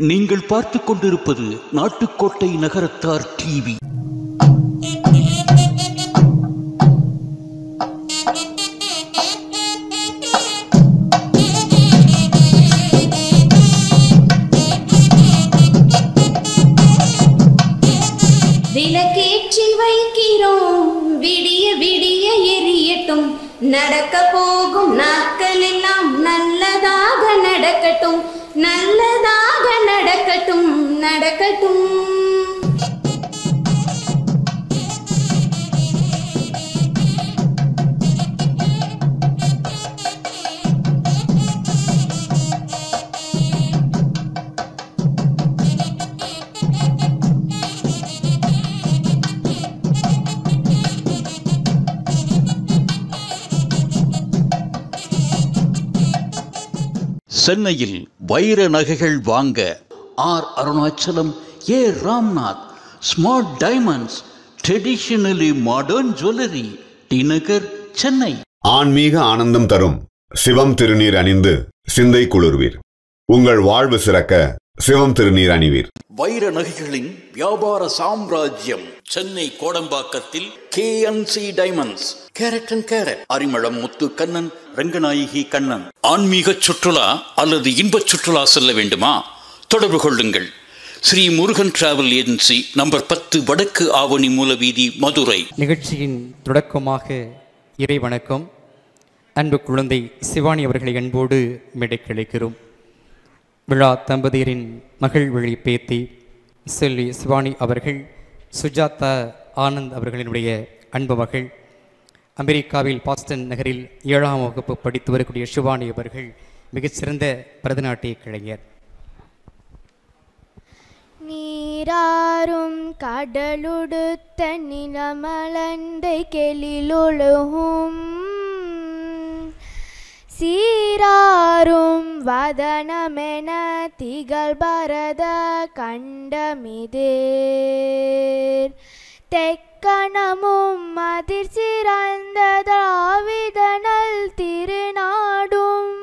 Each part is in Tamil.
நீங்கள் பார்த்துக் கொண்டிருப்பது நாட்டுக்கோட்டை நகரத்தார் டிவி. விளக்கேற்றி வைக்கிறோம், விடிய விடிய எரியட்டும். நடக்க போகும் நாட்கள் எல்லாம் நல்லதாக நடக்கட்டும், நல்லதாக நடக்கட்டும், நடக்கட்டும். சென்னையில் வைர நகைகள் வாங்க R Arunachalam, A Ramnath, smart diamonds, traditionally modern jewellery, T Nagar, Chennai. ஆன்மீக ஆனந்தம் தரும் சிவம் திருநீர் அணிந்து சிந்தை குளிர்வீர். உங்கள் வாழ்வு சிறக்க சிவம் திருநீர் அணிவீர். வைர நகைகளின் வியாபார சாம்ராஜ்யம் சென்னை கோடம்பாக்கத்தில் KNC diamonds, carat and carat, Arimalam Muthu Kannan, Ranganayaki Kannan. ஆன்மீக சுற்றுலா அல்லது இன்பச் சுற்றுலா செல்ல வேண்டுமா? தொடர்பு கொள்ளுங்கள். Sri Murugan travel agency, number 10, வடக்கு ஆவணி மூலவீதி, மதுரை. நிகழ்ச்சியின் தொடக்கமாக இறை வணக்கம். அன்பு குழந்தை சிவானி அவர்களை அன்போடு மேடைக்கழைக்கிறோம். விழா தம்பதியரின் மகள் வழி பேத்தி செல்வி சிவானி அவர்கள், சுஜாதா ஆனந்த் அவர்களினுடைய அன்பு மகள், அமெரிக்காவில் பாஸ்டன் நகரில் 7ஆம் வகுப்பு படித்து வரக்கூடிய சிவானி அவர்கள் மிகச்சிறந்த பரதநாட்டிய கலைஞர். நீராறும் கடலுடுத்த நிலமலந்தை கெளிலொழுகும், சீராரும் வதனமென திகழ் பரத கண்டமிதேர், தெக்கணமும் அதிர் சிறந்த திராவிடனல் திருநாடும்,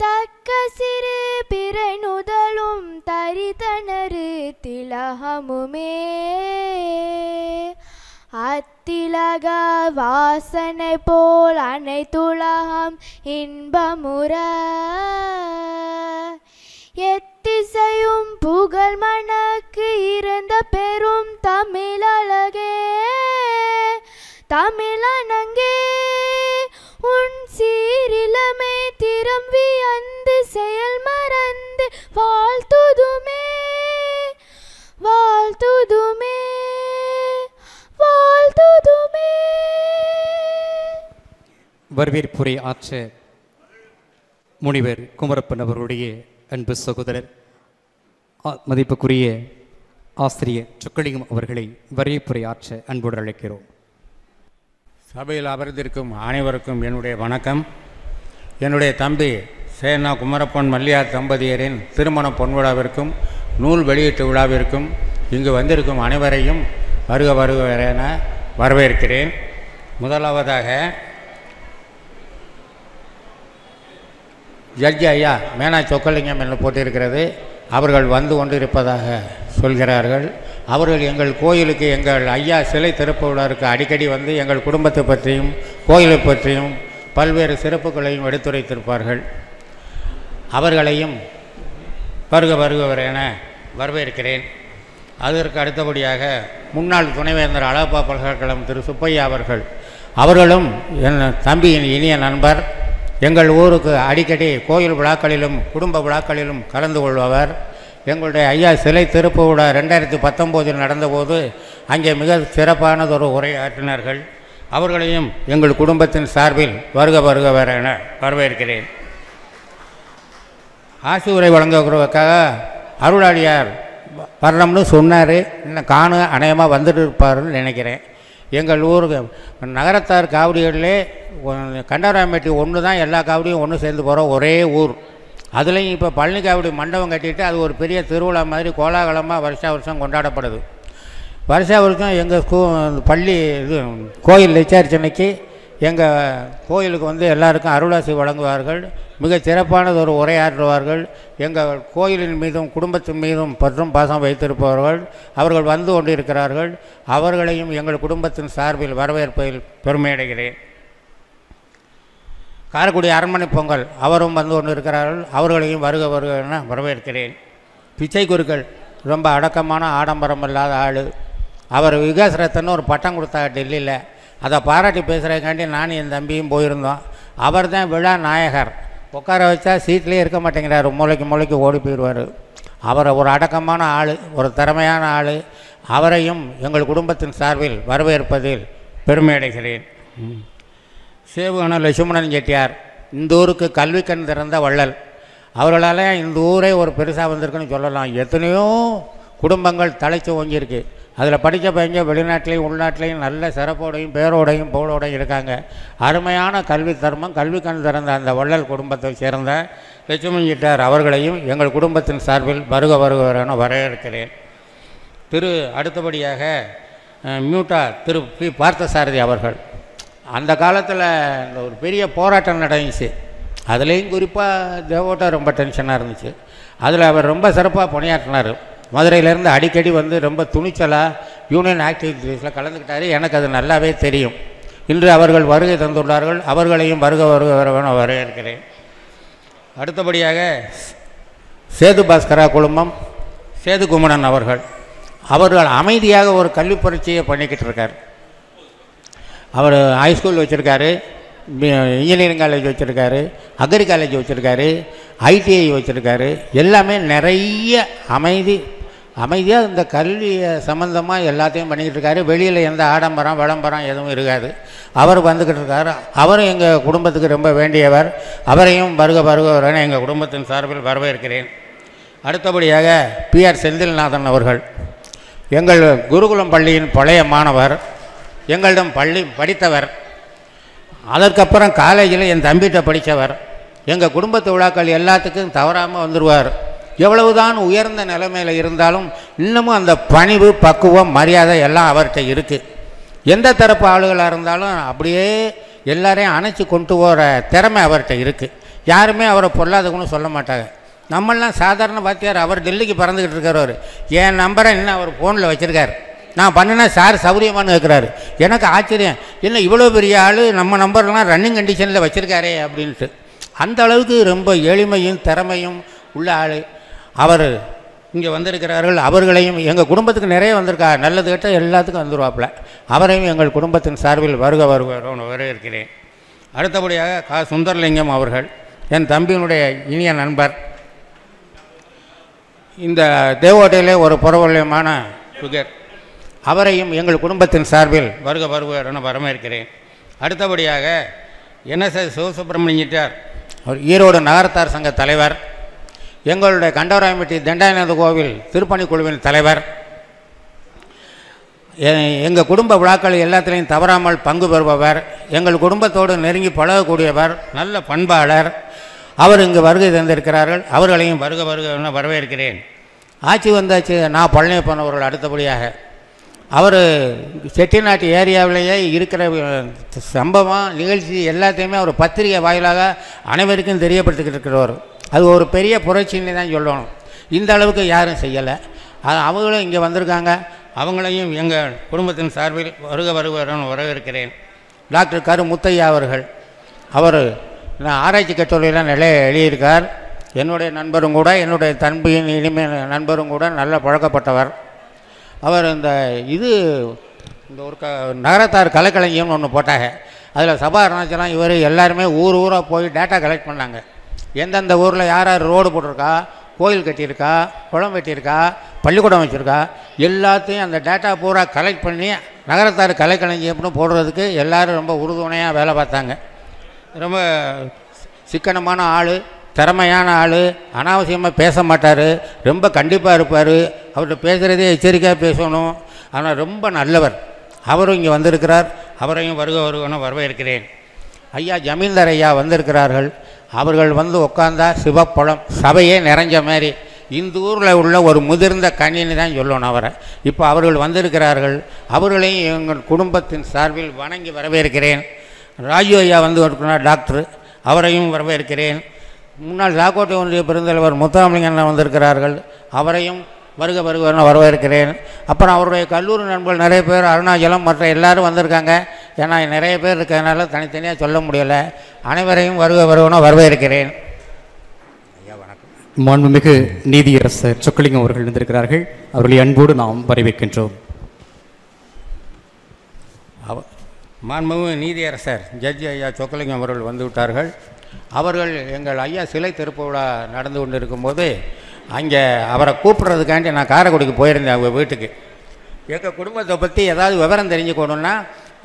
தக்க சிறு பிறை நுதலும் தரிதனரு திலகமுமே, அத்திலக வாசனை போல் அனைத்துலகம் இன்பமுற, எத்திசையும் புகழ் மணக்கு இருந்த பெரும் தமிழழகே, தமிழனங்கே உன் சீரிலமை திரும்பி அந்த செயல் மறந்து வாழ்த்துதுமே, வாழ்த்துதுமே, வாழ்த்துதுமே. வரவேற்புரை ஆற்ற முனிவர் குமரப்பன் அவருடைய அன்பு சகோதரர் மதிப்புக்குரிய ஆசிரியர் சொக்கலிங்கம் அவர்களை வரவேற்புரை ஆற்ற அன்போடு அழைக்கிறோம். சபையில் அமர்ந்திருக்கும் அனைவருக்கும் என்னுடைய வணக்கம். என்னுடைய தம்பி சேனா குமரப்பன் மல்லியார் தம்பதியரின் திருமண பொன்விழாவிற்கும் நூல் வெளியீட்டு விழாவிற்கும் இங்கு வந்திருக்கும் அனைவரையும் வருக வருக என வரவேற்கிறேன். முதலாவதாக ஜட்ஜி ஐயா மேனா சொக்கலிங்கம் என்று போட்டிருக்கிறது, அவர்கள் வந்து கொண்டு இருப்பதாக சொல்கிறார்கள். அவர்கள் எங்கள் கோயிலுக்கு எங்கள் ஐயா சிலை திறப்பு விழாவிற்கு அடிக்கடி வந்து எங்கள் குடும்பத்தை பற்றியும் கோயிலை பற்றியும் பல்வேறு சிறப்புகளையும் எடுத்துரைத்திருப்பார்கள். அவர்களையும் வருக வருக என வரவேற்கிறேன். அதற்கு அடுத்தபடியாக முன்னாள் துணைவேந்தர் அழகப்பா பல்கலைக்கழகம் திரு சுப்பையா அவர்களும் என் தம்பியின் இனிய நண்பர், எங்கள் ஊருக்கு அடிக்கடி கோயில் விழாக்களிலும் குடும்ப விழாக்களிலும் கலந்து கொள்பவர். எங்களுடைய ஐயா சிலை திறப்பு விழா 2019 நடந்தபோது அங்கே மிக சிறப்பானதொரு உரையாற்றினார்கள். அவர்களையும் எங்கள் குடும்பத்தின் சார்பில் வருக வருக என வரவேற்கிறேன். ஆசி உரை வழங்குவதற்காக அருளாளியார் வரணும்னு சொன்னார். இன்னும் காண அநேகமாக வந்துட்டு இருப்பாருன்னு நினைக்கிறேன். எங்கள் ஊருக்கு நகரத்தார் காவடிகளிலே கண்டராம்பேட்டி ஒன்று தான் எல்லா காவடியும் ஒன்று சேர்ந்து போகிற ஒரே ஊர். அதுலேயும் இப்போ பழனி காவடி மண்டபம் கட்டிட்டு அது ஒரு பெரிய திருவிழா மாதிரி கோலாகலமாக வருஷம் கொண்டாடப்படுது. வருஷம் எங்கள் பள்ளி இது கோயில் நிச்சயார்ச்சனைக்கு எங்கள் கோயிலுக்கு வந்து எல்லாருக்கும் அருளாசி வழங்குவார்கள். மிக சிறப்பானது ஒரு உரையாற்றுவார்கள். எங்கள் கோயிலின் மீதும் குடும்பத்தின் மீதும் பற்றும் பாசம் வைத்திருப்பவர்கள் அவர்கள் வந்து கொண்டிருக்கிறார்கள். அவர்களையும் எங்கள் குடும்பத்தின் சார்பில் வரவேற்பதில் பெருமையடைகிறேன். காரைக்குடி அரண்மனை பொங்கல் அவரும் வந்து கொண்டு இருக்கிறார்கள். அவர்களையும் வருக வருக என வரவேற்கிறேன். பிச்சை குருக்கள் ரொம்ப அடக்கமான ஆடம்பரம் இல்லாத ஆள். அவர் விகாஸ் ரத்தன்னு ஒரு பட்டம் கொடுத்தாங்க டெல்லியில். அதை பாராட்டி பேசுகிறதுக்காண்டி நானும் என் தம்பியும் போயிருந்தோம். அவர் தான் விழா நாயகர். உட்கார வச்சா சீட்லேயே இருக்க மாட்டேங்கிறார், மூளைக்கு ஓடி போயிடுவார். அவரை ஒரு அடக்கமான ஆள், ஒரு திறமையான ஆள். அவரையும் எங்கள் குடும்பத்தின் சார்பில் வரவேற்பதில் பெருமை அடைகிறேன். சேவுகண லட்சுமணன் செட்டியார் இந்த ஊருக்கு கல்வி கண் திறந்த வள்ளல். அவர்களால் இந்த ஊரே ஒரு பெருசாக வந்திருக்குன்னு சொல்லலாம். எத்தனையோ குடும்பங்கள் தலைச்சு ஓங்கியிருக்கு. அதில் படித்த பையங்க வெளிநாட்டிலையும் உள்நாட்டிலையும் நல்ல சிறப்போடையும் பேரோடையும் புகழோடையும் இருக்காங்க. அருமையான கல்வி தர்மம் கல்வி கண் திறந்த அந்த வள்ளல் குடும்பத்தை சேர்ந்த லட்சுமணன் செட்டியார் அவர்களையும் எங்கள் குடும்பத்தின் சார்பில் வருக வருகிறேன் வரவேற்கிறேன். அடுத்தபடியாக மியூட்டா திரு பி பார்த்தசாரதி அவர்கள். அந்த காலத்தில் இந்த ஒரு பெரிய போராட்டம் நடந்துச்சு. அதுலேயும் குறிப்பாக தேவோட்டா ரொம்ப டென்ஷனாக இருந்துச்சு. அதில் அவர் ரொம்ப சிறப்பாக பணியாற்றினார். மதுரையிலேருந்து அடிக்கடி வந்து ரொம்ப துணிச்சலாக யூனியன் ஆக்டிவிட்டீஸில் கலந்துக்கிட்டார். எனக்கு அது நல்லாவே தெரியும். இன்று அவர்கள் வருகை தந்துள்ளார்கள். அவர்களையும் வருக வரவேற்கிறேன். அடுத்தபடியாக சேது பாஸ்கரா குழுமம் சேது குமணன் அவர்கள் அமைதியாக ஒரு கல்வி பரீட்சையை பண்ணிக்கிட்டு இருக்கார். அவர் ஹைஸ்கூல் வச்சுருக்காரு, இன்ஜினியரிங் காலேஜ் வச்சுருக்காரு, அக்ரி காலேஜ் வச்சுருக்காரு, ஐடிஐ வச்சுருக்காரு. எல்லாமே நிறைய அமைதியாக இந்த கல்வி சம்மந்தமாக எல்லாத்தையும் பண்ணிக்கிட்டு இருக்காரு. வெளியில் எந்த ஆடம்பரம் விளம்பரம் எதுவும் இருக்காது. அவர் வந்துக்கிட்டு இருக்கார். அவரும் எங்கள் குடும்பத்துக்கு ரொம்ப வேண்டியவர். அவரையும் வருக எங்கள் குடும்பத்தின் சார்பில் வரவேற்கிறேன். அடுத்தபடியாக பிஆர் செந்தில்நாதன் அவர்கள் எங்கள் குருகுலம் பள்ளியின் பழைய மாணவர். எங்களிடம் பள்ளி படித்தவர். அதற்கப்புறம் காலேஜில் என் தம்பிகிட்ட படித்தவர். எங்கள் குடும்பத்து விழாக்கள் எல்லாத்துக்கும் தவறாமல் வந்துடுவார். எவ்வளவுதான் உயர்ந்த நிலைமையில் இருந்தாலும் இன்னமும் அந்த பணிவு பக்குவம் மரியாதை எல்லாம் அவர்கிட்ட இருக்குது. எந்த தரப்பு ஆளுகளாக இருந்தாலும் அப்படியே எல்லாரையும் அணைச்சி கொண்டு போகிற திறமை அவர்கிட்ட இருக்குது. யாருமே அவரை பொல்லாதவங்கன்னு சொல்ல மாட்டாங்க. நம்மளாம் சாதாரண வாத்தியார். அவர் டெல்லிக்கு பறந்துக்கிட்டு இருக்கிறவர். என் நம்பரை இன்னும் அவர் ஃபோனில் வச்சுருக்கார். நான் பண்ணினா சார் சௌரியமானு கேட்குறாரு. எனக்கு ஆச்சரியம், என்ன இவ்வளோ பெரிய ஆள் நம்ம நம்பர்லாம் ரன்னிங் கண்டிஷனில் வச்சுருக்காரே அப்படின்ட்டு. அந்த அளவுக்கு ரொம்ப எளிமையும் திறமையும் உள்ள ஆள் அவர் இங்கே வந்திருக்கிறார்கள். அவர்களையும் எங்கள் குடும்பத்துக்கு நிறைய வந்திருக்கா, நல்லது கேட்டால் எல்லாத்துக்கும் வந்துடுவாப்புல. அவரையும் எங்கள் குடும்பத்தின் சார்பில் வருக வரவேற்கிறேன். அடுத்தபடியாக சுந்தரலிங்கம் அவர்கள் என் தம்பியினுடைய இனிய நண்பர். இந்த தேவோட்டையிலே ஒரு புறவலியமான சுகர். அவரையும் எங்கள் குடும்பத்தின் சார்பில் வருக வரவேற்கிறேன். அடுத்தபடியாக என்எஸ்எஸ் சிவசுப்பிரமணியன் அவர் ஈரோடு நகரத்தார் சங்க தலைவர். எங்களுடைய கண்டவராயம்பட்டி தண்டாயநாத கோவில் திருப்பணி குழுவின் தலைவர். எங்கள் குடும்ப விழாக்கள் எல்லாத்திலையும் தவறாமல் பங்கு பெறுபவர். எங்கள் குடும்பத்தோடு நெருங்கி பழகக்கூடியவர், நல்ல பண்பாளர். அவர் இங்கு வருகை தந்திருக்கிறார்கள். அவர்களையும் வருக வரவேற்கிறேன். ஆட்சி வந்தாச்சு நான் பழனியப்பன் அவர்கள். அடுத்தபடியாக அவர் செட்டிநாட்டு ஏரியாவிலேயே இருக்கிற சம்பவம் நிகழ்ச்சி எல்லாத்தையுமே அவர் பத்திரிகை வாயிலாக அனைவருக்கும் தெரியப்படுத்திக்கிட்டு இருக்கிறவர். அது ஒரு பெரிய புரட்சின்னு தான் சொல்லணும். இந்த அளவுக்கு யாரும் செய்யலை. அவங்களும் இங்கே வந்திருக்காங்க. அவங்களையும் எங்கள் குடும்பத்தின் சார்பில் வருக வரவேற்கிறேன். டாக்டர் கரு முத்தையா அவர்கள். அவர் ஆராய்ச்சி கட்டுரையில் நிறைய எழுதியிருக்கார். என்னுடைய நண்பரும் கூட, என்னுடைய தம்பியின் இனிமேல் நண்பரும் கூட நல்ல பழக்கப்பட்டவர். அவர் இந்த ஒரு நகரத்தார் கலைக்களஞ்சியம்னு ஒன்று போட்டாங்க. அதில் சபா அருணாச்சலம் இவர் எல்லாருமே ஊராக போய் டேட்டா கலெக்ட் பண்ணாங்க. எந்தெந்த ஊரில் யார் ரோடு போட்டிருக்கா, கோயில் கட்டியிருக்கா, குளம் வெட்டியிருக்கா, பள்ளிக்கூடம் வச்சுருக்கா, எல்லாத்தையும் அந்த டேட்டா பூரா கலெக்ட் பண்ணி நகரத்தார் கலைக்களஞ்சியம்னு போடுறதுக்கு எல்லோரும் ரொம்ப உறுதுணையாக வேலை பார்த்தாங்க. ரொம்ப சிக்கனமான ஆள், திறமையான ஆள், அனாவசியமாக பேச மாட்டார், ரொம்ப கண்டிப்பாக இருப்பார். அவர்கிட்ட பேசுகிறதே எச்சரிக்கையாக பேசணும். ஆனால் ரொம்ப நல்லவர். அவரும் இங்கே வந்திருக்கிறார். அவரையும் வரவேற்கிறேன். ஐயா ஜமீன்தார் ஐயா வந்திருக்கிறார்கள். அவர்கள் வந்து உட்காந்தா சிவப்பழம் சபையே நிறைஞ்ச மாதிரி. இந்த ஊரில் உள்ள ஒரு முதிர்ந்த கண்ணின்னு தான் சொல்லணும் அவரை. இப்போ அவர்கள் வந்திருக்கிறார்கள். அவர்களையும் எங்கள் குடும்பத்தின் சார்பில் வணங்கி வரவேற்கிறேன். ராஜு ஐயா வந்து இருக்கிறார் டாக்டர், அவரையும் வரவேற்கிறேன். முன்னாள் தாக்கோட்டை ஒன்றிய பெருந்தலைவர் முத்தாமலிங்கன் வந்திருக்கிறார்கள், அவரையும் வருக வருக வரவேற்கிறேன். அப்புறம் அவருடைய கல்லூரி நண்பர்கள் நிறைய பேர், அருணாச்சலம் மற்ற எல்லோரும் வந்திருக்காங்க. ஏன்னா நிறைய பேர் இருக்கிறதுனால தனித்தனியாக சொல்ல முடியலை. அனைவரையும் வருக வருவன வரவேற்கிறேன். ஐயா வணக்கம். மாண்புமிகு நீதியரசர் சொக்கலிங்கம் அவர்கள் வந்திருக்கிறார்கள், அவர்களை அன்போடு நாம் வரவேற்கின்றோம். மாண்புமிகு நீதியரசர் ஜட்ஜி ஐயா சொக்கலிங்கம் அவர்கள் வந்து விட்டார்கள். அவர்கள் எங்கள் ஐயா சிலை திறப்பு விழா நடந்து கொண்டு இருக்கும்போது அங்கே அவரை கூப்பிட்றதுக்காண்டி நான் காரைக்குடிக்கு போயிருந்தேன். அவங்க வீட்டுக்கு எங்கள் குடும்பத்தை பற்றி ஏதாவது விவரம் தெரிஞ்சுக்கணுன்னா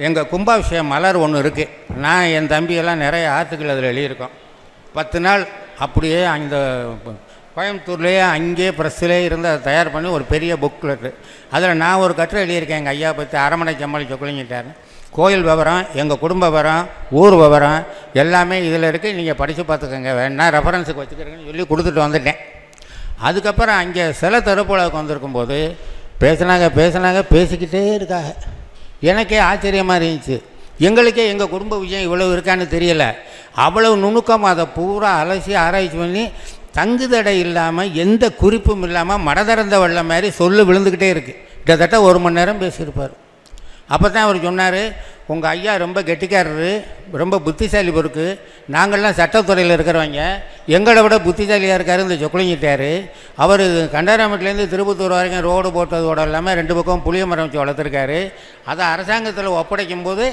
எங்கள் கும்பாபிஷேகம் மலர் ஒன்று இருக்குது. நான் என் தம்பியெல்லாம் நிறைய ஆர்டிக்கிள் அதில் எழுதியிருக்கோம். 10 நாள் அப்படியே அந்த கோயம்புத்தூர்லேயே அங்கேயே ப்ரெஸ்ஸிலே இருந்து அதை தயார் பண்ணி ஒரு பெரிய புக்லெட்டு, அதில் நான் ஒரு கட்டுரை எழுதியிருக்கேன் எங்கள் ஐயா பற்றி. அரமனை செம்மல் சொக்கலிங்கிட்டார். கோயில் விவரம், எங்கள் குடும்ப விவரம், ஊர் விவரம் எல்லாமே இதில் இருக்குது. நீங்கள் படித்து பார்த்துக்கோங்க, வேணா ரெஃபரன்ஸுக்கு வச்சுக்கிறேங்கன்னு சொல்லி கொடுத்துட்டு வந்துட்டேன். அதுக்கப்புறம் அங்கே சில திறப்புழாவுக்கு வந்திருக்கும்போது பேசிக்கிட்டே இருக்காங்க. எனக்கே ஆச்சரியமாக இருந்துச்சு. எங்களுக்கே எங்கள் குடும்ப விஷயம் இவ்வளோ இருக்கான்னு தெரியலை. அவ்வளவு நுணுக்கமாக அதை பூரா அலசி ஆராய்ச்சி பண்ணி தங்குதடை இல்லாமல் எந்த குறிப்பும் இல்லாமல் மடதிறந்த வெள்ளம் மாதிரி விழுந்துக்கிட்டே இருக்குது. கிட்டத்தட்ட 1 மணி நேரம் பேசியிருப்பார். அப்போ தான் அவர் சொன்னார், உங்கள் ஐயா ரொம்ப கெட்டிக்காரரு, ரொம்ப புத்திசாலி பொறுக்கு. நாங்கள்லாம் சட்டத்துறையில் இருக்கிறவங்க, எங்களை விட புத்திசாலியாக இருக்கார் இந்த சொக்கலிங்கிட்டார். அவர் கண்டாராமட்டிலேருந்து திருப்பத்தூர் வரைக்கும் ரோடு போட்டதோடு இல்லாமல் 2 பக்கம் புளிய மரம் வச்சு வளர்த்துருக்காரு. அதை அரசாங்கத்தில் ஒப்படைக்கும் போது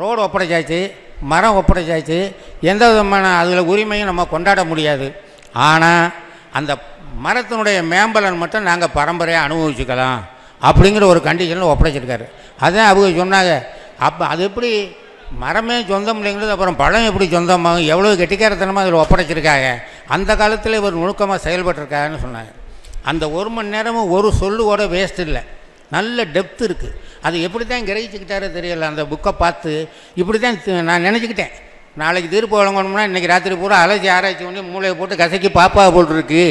ரோடு ஒப்படைச்சாச்சு, மரம் ஒப்படைச்சாச்சு, எந்த விதமான அதில் உரிமையும் நம்ம கொண்டாட முடியாது. ஆனால் அந்த மரத்தினுடைய மேம்பலன் மட்டும் நாங்கள் பரம்பரையாக அனுபவிச்சுக்கலாம் அப்படிங்கிற ஒரு கண்டிஷனில் ஒப்படைச்சிருக்காரு. அதான் அவங்க சொன்னாங்க, அப்போ அது எப்படி மரமே சொந்தம் இல்லைங்கிறது, அப்புறம் பழம் எப்படி சொந்தமாகும், எவ்வளோ கெட்டிக்காரத்தனமாக அதில் ஒப்படைச்சிருக்காங்க, அந்த காலத்தில் இவர் நுணுக்கமாக செயல்பட்டிருக்காருன்னு சொன்னாங்க. அந்த 1 மணி நேரமும் ஒரு சொல்லு கூட வேஸ்ட் இல்லை, நல்ல டெப்த் இருக்குது. அது எப்படி தான் கிரகிச்சுக்கிட்டாரோ தெரியல. அந்த புக்கை பார்த்து இப்படி தான் நான் நினச்சிக்கிட்டேன், நாளைக்கு தீர்ப்பு வழங்கணும்னா இன்றைக்கி ராத்திரி பூரா அலசி ஆராய்ச்சி பண்ணி மூளையை போட்டு கசக்கி பாப்பா போட்டுருக்கு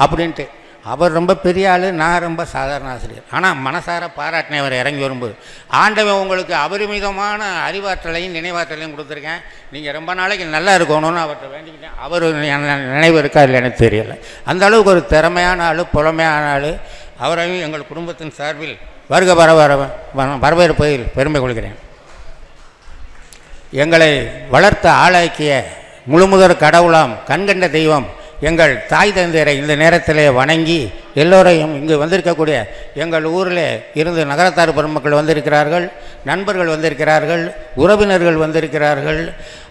அப்படின்ட்டு. அவர் ரொம்ப பெரிய ஆள், நான் ரொம்ப சாதாரண ஆசிரியர். ஆனால் மனசார பாராட்டினேன் அவர் இறங்கி வரும்போது. ஆண்டவன் உங்களுக்கு அபரிமிதமான அறிவாற்றலையும் நினைவாற்றலையும் கொடுத்துருக்கேன், நீங்கள் ரொம்ப நாளைக்கு நல்லா இருக்கணும்னு அவர்கிட்ட வேண்டிக்கிட்டேன். அவர் நினைவு இருக்கா இல்லை எனக்கு தெரியலை. அந்த அளவுக்கு ஒரு திறமையான ஆள், புலமையான ஆள். அவரையும் எங்கள் குடும்பத்தின் சார்பில் வருக வரவேற்பதில் பெருமை கொள்கிறேன். எங்களை வளர்த்த ஆளாக்கிய முழுமுதற் கடவுளாம் கண்கண்ட தெய்வம் எங்கள் தாய் தந்தையரை இந்த நேரத்தில் வணங்கி, எல்லோரையும் இங்கு வந்திருக்கக்கூடிய எங்கள் ஊரில் இருந்து நகரத்தார் பெருமக்கள் வந்திருக்கிறார்கள், நண்பர்கள் வந்திருக்கிறார்கள், உறவினர்கள் வந்திருக்கிறார்கள்,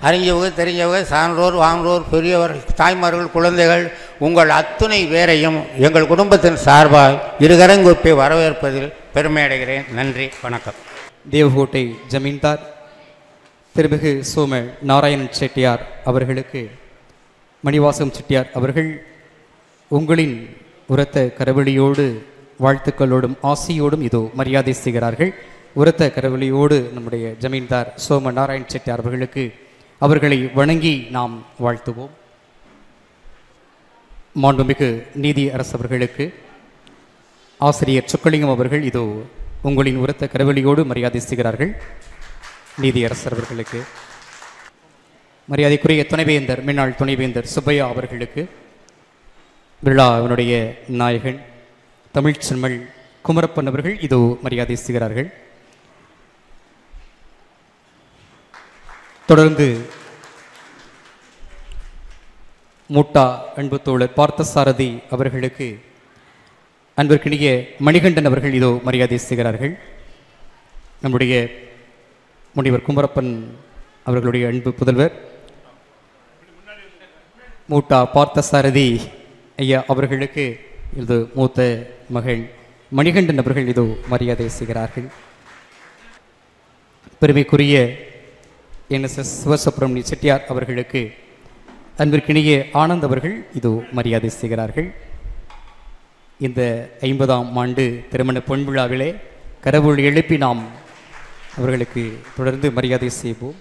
அறிஞ்சவங்க தெரிஞ்சவங்க, சான்றோர் வாங்கோர், பெரியவர், தாய்மார்கள், குழந்தைகள், உங்கள் அத்துணை பேரையும் எங்கள் குடும்பத்தின் சார்பாக இருகரங்குப்பை வரவேற்பதில் பெருமை அடைகிறேன். நன்றி, வணக்கம். தேவகோட்டை ஜமீன்தார் திருமிகு சோம நாராயணன் செட்டியார் அவர்களுக்கு மணிவாசகம் செட்டியார் அவர்கள் உங்களின் உரத்த கரவெளியோடு வாழ்த்துக்களோடும் ஆசியோடும் இதோ மரியாதை செய்கிறார்கள். உரத்த கரவெளியோடு நம்முடைய ஜமீன்தார் சோம நாராயண் செட்டியார் அவர்களுக்கு அவர்களை வணங்கி நாம் வாழ்த்துவோம். மாண்புமிகு நீதி அரசவர்களுக்கு ஆசிரியர் சொக்கலிங்கம் அவர்கள் இதோ உங்களின் உரத்த கரவெளியோடு மரியாதை செய்கிறார்கள். நீதி அரசர்களுக்கு மரியாதைக்குரிய துணைவேந்தர், முன்னாள் துணைவேந்தர் சுப்பையா அவர்களுக்கு, விழாவினுடைய நாயகன் தமிழ் செம்மல் குமரப்பன் அவர்கள் இதோ மரியாதை செய்கிறார்கள். தொடர்ந்து மூட்டா அன்பு தோழர் பார்த்தசாரதி அவர்களுக்கு அன்பிற்கினிய மணிகண்டன் அவர்கள் இதோ மரியாதை செய்கிறார்கள். நம்முடைய முனிவர் குமரப்பன் அவர்களுடைய அன்பு புதல்வர் மூட்டா பார்த்தசாரதி ஐயா அவர்களுக்கு இது மூத்த மகள் மணிகண்டன் அவர்கள் இதோ மரியாதை செய்கிறார்கள். பெருமைக்குரிய NSS சிவசுப்ரமணிய செட்டியார் அவர்களுக்கு அன்பிற்கினிய ஆனந்த் அவர்கள் இதோ மரியாதை செய்கிறார்கள். இந்த 50ஆம் ஆண்டு திருமண பொன்விழாவிலே கரவொலி எழுப்பி நாம் அவர்களுக்கு தொடர்ந்து மரியாதை செய்வோம்.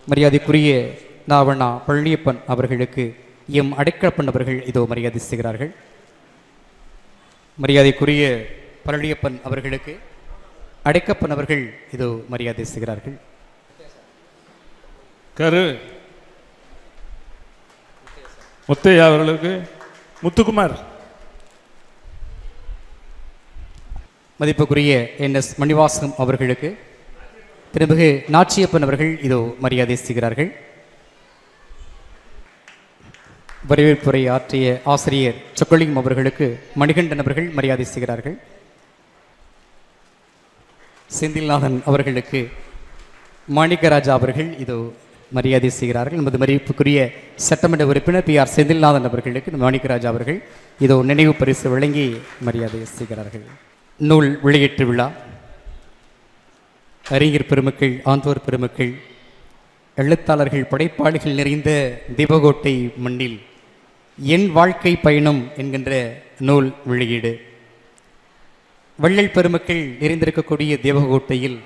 மரியாதைக்குரிய நாவண்ணா பழனியப்பன் அவர்களுக்கு எம் அடைக்கலப்பன் அவர்கள் இதோ மரியாதை செய்கிறார்கள். மரியாதைக்குரிய பழனியப்பன் அவர்களுக்கு அடைக்கப்பன் அவர்கள் இதோ மரியாதை செய்கிறார்கள். கரு முத்தையா அவர்களுக்கு முத்துக்குமார். மதிப்புக்குரிய என்எஸ் மணிவாசகம் அவர்களுக்கு திருமிகு நாச்சியப்பன் அவர்கள் இதோ மரியாதை செய்கிறார்கள். வரவேற்புரை ஆற்றிய ஆசிரியர் சொக்கலிங்கம் அவர்களுக்கு மணிகண்டன் அவர்கள் மரியாதை செய்கிறார்கள். செந்தில்நாதன் அவர்களுக்கு மாணிக்கராஜா அவர்கள் இதோ மரியாதை செய்கிறார்கள். நமது மதிப்புக்குரிய சட்டமன்ற உறுப்பினர் பி ஆர் செந்தில்நாதன் அவர்களுக்கு மாணிக்கராஜா அவர்கள் இதோ நினைவு பரிசு வழங்கி மரியாதை செய்கிறார்கள். நூல் வெளியீட்டு விழா. அறிஞர் பெருமக்கள், ஆந்தோர் பெருமக்கள், எழுத்தாளர்கள், படைப்பாளிகள் நிறைந்த தீபகோட்டை மண்ணில் என் வாழ்க்கை பயணம் என்கின்ற நூல் வெளியீடு. வள்ளல் பெருமக்கள் நிறைந்திருக்கக்கூடிய தேவகோட்டையில்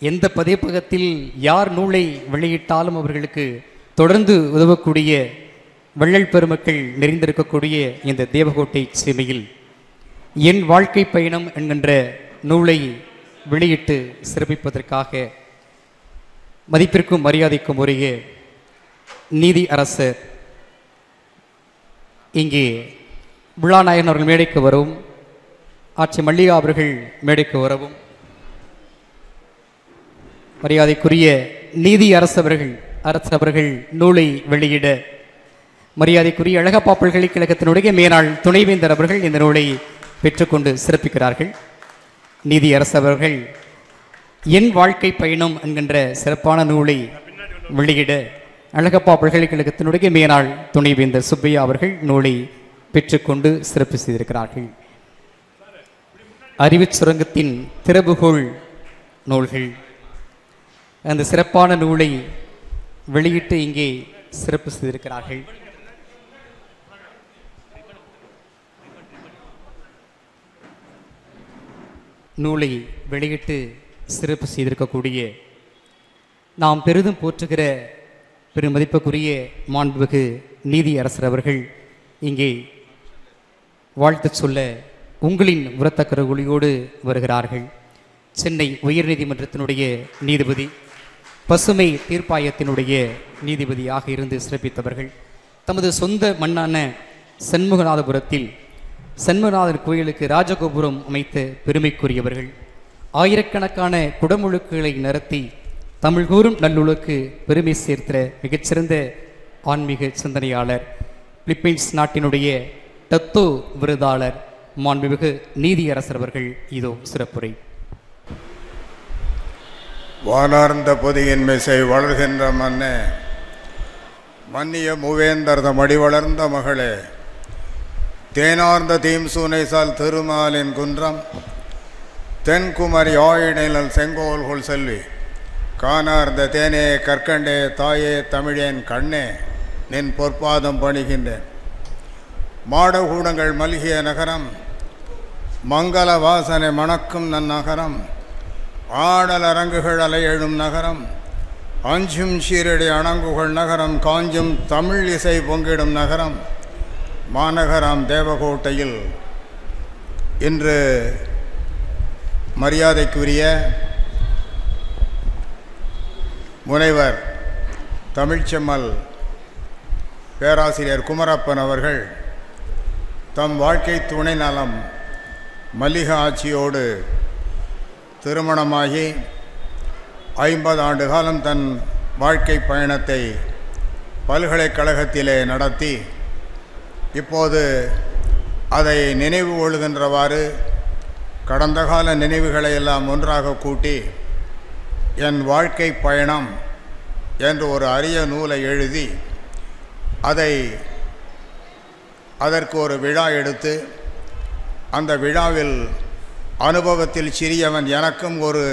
எந்த பதிப்பகத்தில் யார் நூலை வெளியிட்டாலும் அவர்களுக்கு தொடர்ந்து உதவக்கூடிய வள்ளல் பெருமக்கள் நிறைந்திருக்கக்கூடிய இந்த தேவகோட்டை சீமையில் என் வாழ்க்கை பயணம் என்கின்ற நூலை வெளியிட்டு சிறப்பிப்பதற்காக மதிப்பிற்கும் மரியாதைக்கும் உரிய நீதி அரசர் இங்கே விழாநாயகன் அவர்கள் மேடைக்கு வரவும், ஆட்சி மல்லிகா அவர்கள் மேடைக்கு வரவும், மரியாதைக்குரிய நீதி அரசவர்கள் நூலை வெளியிட மரியாதைக்குரிய அழகப்பா பல்கலைக்கழகத்தினுடைய மேலாள் துணைவேந்தர் அவர்கள் இந்த நூலை பெற்றுக்கொண்டு சிறப்பிக்கிறார்கள். நீதி அரசவர்கள் என் வாழ்க்கை பயணம் என்கின்ற சிறப்பான நூலை வெளியிட அழகப்பா பல்கலைக்கழகத்தினுடைய மேலாள் துணைவேந்தர் சுப்பையா அவர்கள் நூலை பெற்றுக்கொண்டு சிறப்பு செய்திருக்கிறார்கள். அறிவுச் சுரங்கத்தின் திறவுகோள் நூல்கள், அந்த சிறப்பான நூலை வெளியிட்டு இங்கே சிறப்பு செய்திருக்கிறார்கள். நூலை வெளியிட்டு சிறப்பு செய்திருக்கக்கூடிய நாம் பெரிதும் போற்றுகிற பெருமதிப்புக்குரிய மாண்புமிகு நீதி அரசர் அவர்கள் இங்கே வாழ்த்து சொல்ல உங்களின் உரத்த கரவொலியோடு வருகிறார்கள். சென்னை உயர்நீதிமன்றத்தினுடைய நீதிபதி, பசுமை தீர்ப்பாயத்தினுடைய நீதிபதியாக இருந்து சிறப்பித்தவர்கள், தமது சொந்த மண்ணான சண்முகநாதபுரத்தில் சண்முகநாதர் கோயிலுக்கு ராஜகோபுரம் அமைத்த பெருமைக்குரியவர்கள், ஆயிரக்கணக்கான குடமுழுக்குகளை நடத்தி தமிழ் கூறும் நல்லுலக்கு பெருமை சேர்த்த மிகச்சிறந்த ஆன்மீக சிந்தனையாளர், பிலிப்பைன்ஸ் நாட்டினுடைய டத்தோ விருதாளர் மாண்புமிகு நீதி அரசர் அவர்கள் இதோ சிறப்புரை. வானார்ந்த பொதியின் மிசை வளர்கின்ற மன்னே, மன்னிய மூவேந்தர்த மடி வளர்ந்த மகளே, தேனார்ந்த தீம் சூனைசால் திருமாலின் குன்றம் தென்குமரி ஆயினில் செங்கோல்கொள் செல்வி, காணார்ந்த தேனே கற்கண்டே தாயே தமிழேன் கண்ணே நின் பொற்பாதம் பணிகின்றேன். மாடகூடங்கள் மல்கிய நகரம், மங்கள வாசனை மணக்கும் நன்னகரம், ஆடல் அரங்குகள் அலையெழும் நகரம், அஞ்சும் சீரடி அணங்குகள் நகரம், காஞ்சும் தமிழ் இசை பொங்கிடும் நகரம், மாநகரம் தேவகோட்டையில் இன்று மரியாதைக்குரிய முனைவர் தமிழ்ச்செம்மல் பேராசிரியர் குமரப்பன் அவர்கள் தம் வாழ்க்கை துணை நலம் மல்லிகா ஆட்சியோடு திருமணமாகி 50 ஆண்டு காலம் தன் வாழ்க்கை பயணத்தை பல்கலைக்கழகத்திலே நடத்தி இப்போது அதை நினைவு கொள்கின்றவாறு கடந்த கால நினைவுகளை எல்லாம் ஒன்றாக கூட்டி என் வாழ்க்கை பயணம் என்று ஒரு அரிய நூலை எழுதி அதற்கு ஒரு விழா எடுத்து அந்த விழாவில் அனுபவத்தில் சிறியவன் எனக்கும் ஒரு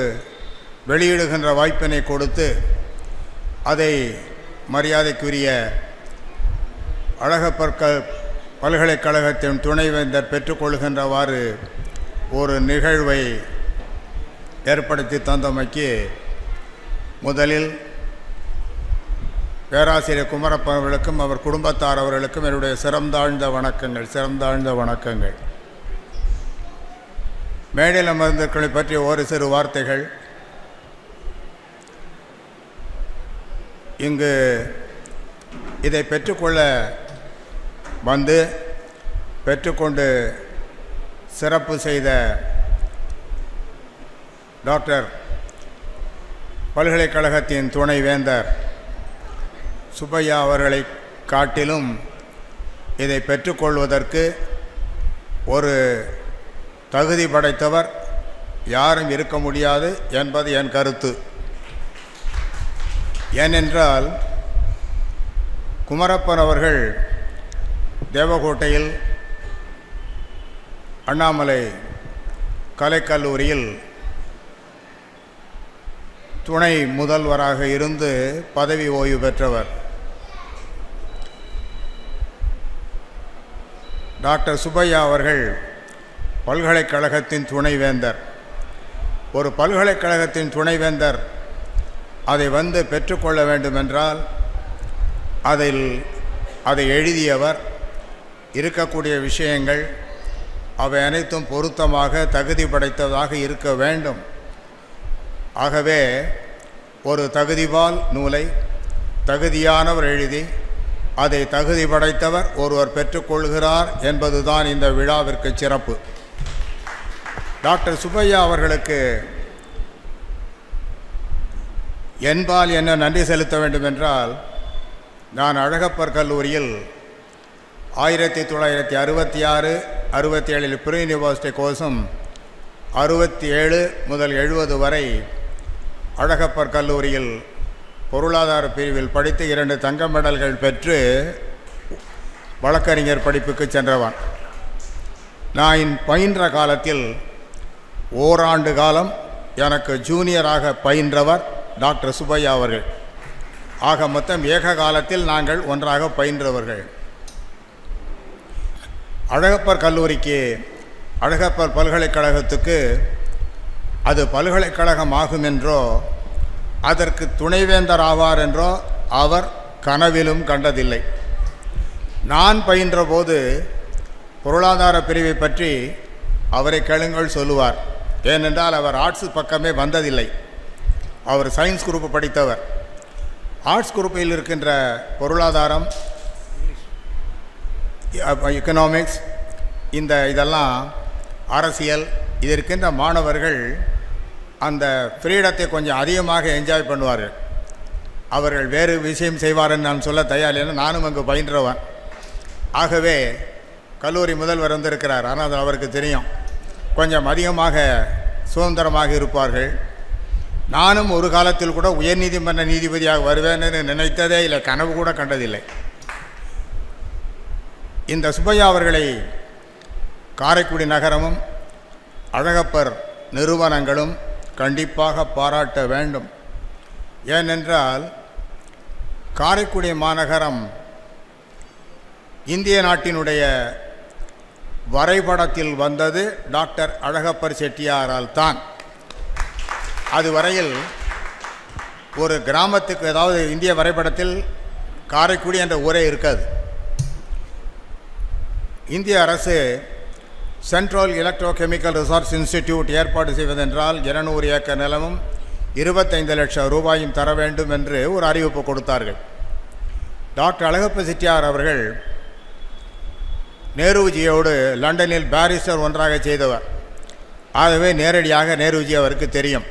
வெளியிடுகின்ற வாய்ப்பினை கொடுத்து அதை மரியாதைக்குரிய அழகப்பா பல்கலைக்கழகத்தின் துணைவேந்தர் பெற்றுக்கொள்கின்றவாறு ஒரு நிகழ்வை ஏற்படுத்தி தந்தமைக்கு முதலில் பேராசிரியர் குமரப்பன் அவர்களுக்கும் அவர் குடும்பத்தார் அவர்களுக்கும் என்னுடைய சிறந்தாழ்ந்த வணக்கங்கள். மேடையில் அமர்ந்தவர்களை பற்றிய ஒரு சிறு வார்த்தைகள். இங்கு இதை பெற்றுக்கொள்ள வந்து பெற்றுக்கொண்டு சிறப்பு செய்த டாக்டர் பல்கலைக்கழகத்தின் துணைவேந்தர் சுப்பையா அவர்களை காட்டிலும் இதை பெற்றுக்கொள்வதற்கு ஒரு தகுதி படைத்தவர் யாரும் இருக்க முடியாது என்பது என் கருத்து. ஏனென்றால் குமரப்பன் அவர்கள் தேவகோட்டையில் அண்ணாமலை கலைக்கல்லூரியில் துணை முதல்வராக இருந்து பதவி ஓய்வு பெற்றவர். டாக்டர் சுப்பையா அவர்கள் பல்கலைக்கழகத்தின் துணைவேந்தர். ஒரு பல்கலைக்கழகத்தின் துணைவேந்தர் அதை வந்து பெற்றுக்கொள்ள வேண்டுமென்றால் அதை எழுதியவர், இருக்கக்கூடிய விஷயங்கள் அவை அனைத்தும் பொருத்தமாக தகுதி படைத்ததாக இருக்க வேண்டும். ஆகவே ஒரு தகுதிபால் நூலை தகுதியானவர் எழுதி அதை தகுதி படைத்தவர் ஒருவர் பெற்றுக்கொள்கிறார் என்பதுதான் இந்த விழாவிற்கு சிறப்பு. டாக்டர் சுப்பையா அவர்களுக்கு என்பால் என்ன நன்றி செலுத்த வேண்டுமென்றால், நான் அழகப்பர் கல்லூரியில் 1966-67 ப்ரீ யூனிவர்சிட்டி கோர்ஸும் 67 முதல் 70 வரை அழகப்பர் கல்லூரியில் பொருளாதார பிரிவில் படித்து 2 தங்க மெடல்கள் பெற்று வழக்கறிஞர் படிப்புக்கு சென்றவன். நான் பயின்ற காலத்தில் ஓராண்டு காலம் எனக்கு ஜூனியராக பயின்றவர் டாக்டர் சுப்பையா அவர்கள். ஆக மொத்தம் ஏக காலத்தில் நாங்கள் ஒன்றாக பயின்றவர்கள். அழகப்பர் கல்லூரிக்கு, அழகப்பர் பல்கலைக்கழகத்துக்கு அது பல்கலைக்கழகம் ஆகும் என்றோ அதற்கு துணைவேந்தர் ஆவார் என்றோ அவர் கனவிலும் கண்டதில்லை. நான் பயின்ற போது பொருளாதார பிரிவை பற்றி அவரை கேளுங்கள் சொல்லுவார். ஏனென்றால் அவர் ஆர்ட்ஸ் பக்கமே வந்ததில்லை. அவர் சயின்ஸ் குரூப் படித்தவர். ஆர்ட்ஸ் குரூப்பில் இருக்கின்ற பொருளாதாரம், எக்கனாமிக்ஸ், இதெல்லாம் அரசியல், இது இருக்கின்ற மாணவர்கள் அந்த ஃப்ரீடத்தை கொஞ்சம் அதிகமாக என்ஜாய் பண்ணுவார்கள். அவர்கள் வேறு விஷயம் செய்வார்ன்னு நான் சொல்ல தயார், ஏன்னா நானும் அங்கு பயின்றவன். ஆகவே கல்லூரி முதல்வர் வந்திருக்கிறார், ஆனால் அது அவருக்கு தெரியும். கொஞ்சம் அதிகமாக சுதந்திரமாக இருப்பார்கள். நானும் ஒரு காலத்தில் கூட உயர்நீதிமன்ற நீதிபதியாக வருவேன்னு நினைத்ததே இல்லை, கனவு கூட கண்டதில்லை. இந்த சுப்பையா அவர்களை காரைக்குடி நகரமும் அழகப்பர் நிறுவனங்களும் கண்டிப்பாக பாராட்ட வேண்டும். ஏனென்றால் காரைக்குடி மாநகரம் இந்திய நாட்டினுடைய வரைபடத்தில் வந்தது டாக்டர் அழகப்பர் செட்டியாரால் தான். அதுவரையில் ஒரு கிராமத்துக்கு, ஏதாவது இந்திய வரைபடத்தில் காரைக்குடி என்ற ஊரே இருக்காது. இந்திய அரசு central electro chemical research institute ஏற்பாடு செய்வதென்றால் 200 ஏக்கர் நிலமும் 25 லட்சம் ரூபாயும் தர வேண்டும் என்று ஒரு அறிவிப்பு கொடுத்தார்கள். டாக்டர் அழகப்பர் செட்டியார் அவர்கள் நேருஜியோடு லண்டனில் பாரிஸ்டர் ஒன்றாக செய்தவர். ஆகவே நேரடியாக நேருஜி அவருக்கு தெரியும்.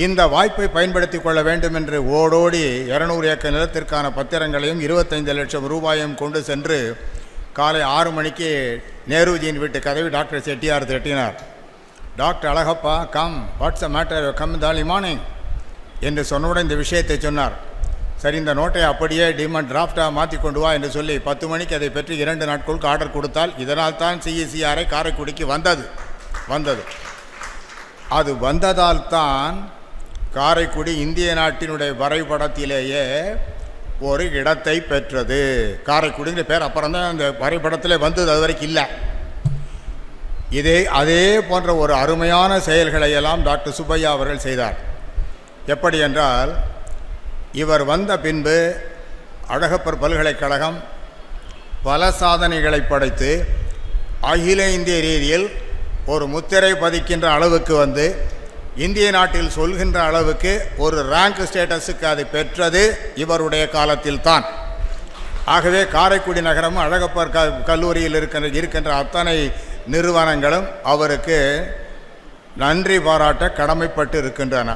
இந்த வாய்ப்பை பயன்படுத்தி கொள்ள வேண்டும் என்று ஓடோடி 200 ஏக்கர் நிலத்திற்கான பத்திரங்களையும் 25 லட்சம் ரூபாயும் கொண்டு சென்று காலை 6 மணிக்கு நேருஜியின் வீட்டு கதவை டாக்டர் செட்டியார் தட்டினார். Doctor Alagappa, come, what's a matter, come in the early morning என்று சொன்னவுடன் இந்த விஷயத்தை சொன்னார். சரி, இந்த நோட்டை அப்படியே டிமாண்ட் டிராஃப்டாக மாற்றி கொண்டு வா என்று சொல்லி 10 மணிக்கு அதை பெற்று 2 நாட்களுக்கு ஆர்டர் கொடுத்தால், இதனால் தான் சிஇசிஆரை காரைக்குடிக்கு வந்தது. அது வந்ததால் தான் காரைக்குடி இந்திய நாட்டினுடைய வரைபடத்திலேயே ஒரு இடத்தை பெற்றது. காரைக்குடிங்கிற பேர் அப்புறம் தான் அந்த வரைபடத்தில் வந்தது, அது வரைக்கும் இல்லை. அதே போன்ற ஒரு அருமையான செயல்களை எல்லாம் டாக்டர் சுப்பையா அவர்கள் செய்தார். எப்படி என்றால், இவர் வந்த பின்பு அழகப்பர் பல்கலைக்கழகம் பல சாதனைகளை படைத்து அகில இந்திய ரீதியில் ஒரு முத்திரை பதிக்கின்ற அளவுக்கு வந்து இந்திய நாட்டில் சொல்கின்ற அளவுக்கு ஒரு ரேங்க் ஸ்டேட்டஸுக்கு அது பெற்றது இவருடைய காலத்தில்தான். ஆகவே காரைக்குடி நகரமும் அழகப்பர் கல்லூரியில் இருக்கின்ற அத்தனை நிறுவனங்களும் அவருக்கு நன்றி பாராட்ட கடமைப்பட்டு இருக்கின்றன.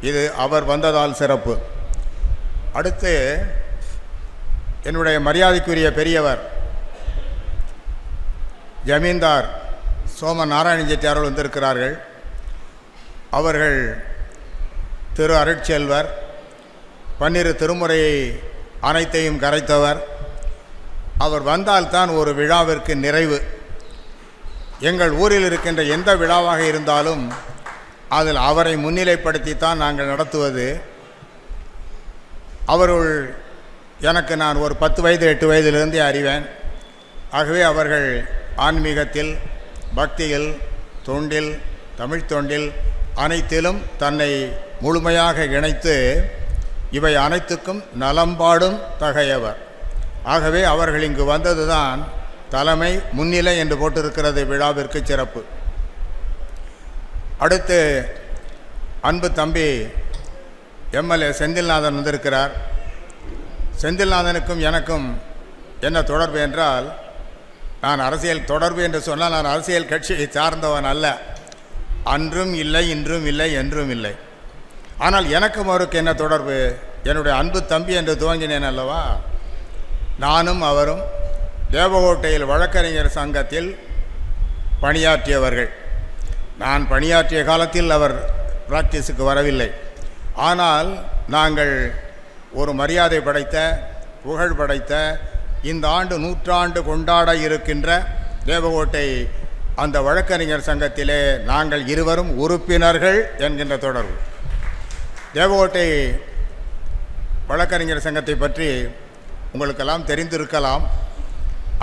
இது அவர் வந்ததால் சிறப்பு. அடுத்து என்னுடைய மரியாதைக்குரிய பெரியவர் ஜமீன்தார் சோம நாராயண செட்டியார்கள் வந்திருக்கிறார்கள். அவர்கள் திரு அருட்செல்வர், 12 திருமுறையை அனைத்தையும் கரைத்தவர். அவர் வந்தால்தான் ஒரு விழாவிற்கு நிறைவு. எங்கள் ஊரில் இருக்கின்ற எந்த விழாவாக இருந்தாலும் அதில் அவரை முன்னிலைப்படுத்தித்தான் நாங்கள் நடத்துவது. அவர்கள் எனக்கு நான் ஒரு 10 வயது 8 வயதிலிருந்தே அறிவேன். ஆகவே அவர்கள் ஆன்மீகத்தில், பக்தியில், தொண்டில், தமிழ் தொண்டில் அனைத்திலும் தன்னை முழுமையாக இணைத்து இவை அனைத்துக்கும் நலம்பாடும் தகையவர். ஆகவே அவர்கள் இங்கு வந்ததுதான் தலைமை முன்னிலை என்று போட்டிருக்கிறது விழாவிற்கு சிறப்பு. அடுத்து அன்பு தம்பி எம்எல்ஏ செந்தில்நாதன் வந்திருக்கிறார். செந்தில்நாதனுக்கும் எனக்கும் என்ன தொடர்பு என்றால், நான் அரசியல் தொடர்பு என்று சொன்னால் நான் அரசியல் கட்சியை சார்ந்தவன் அல்ல. அன்றும் இல்லை, இன்றும் இல்லை, என்றும் இல்லை. ஆனால் எனக்கும் அவருக்கு என்ன தொடர்பு? என்னுடைய அன்பு தம்பி என்று துவங்கினேன் அல்லவா. நானும் அவரும் தேவகோட்டையில் வழக்கறிஞர் சங்கத்தில் பணியாற்றியவர்கள். நான் பணியாற்றிய காலத்தில் அவர் பிராக்டிஸுக்கு வரவில்லை. ஆனால் நாங்கள் ஒரு மரியாதை படைத்த, புகழ் படைத்த, இந்த ஆண்டு 100 கொண்டாட இருக்கின்ற தேவகோட்டை அந்த வழக்கறிஞர் சங்கத்திலே நாங்கள் இருவரும் உறுப்பினர்கள் என்கின்ற தொடர்பு. தேவகோட்டை வழக்கறிஞர் சங்கத்தை பற்றி உங்களுக்கெல்லாம் தெரிந்திருக்கலாம்.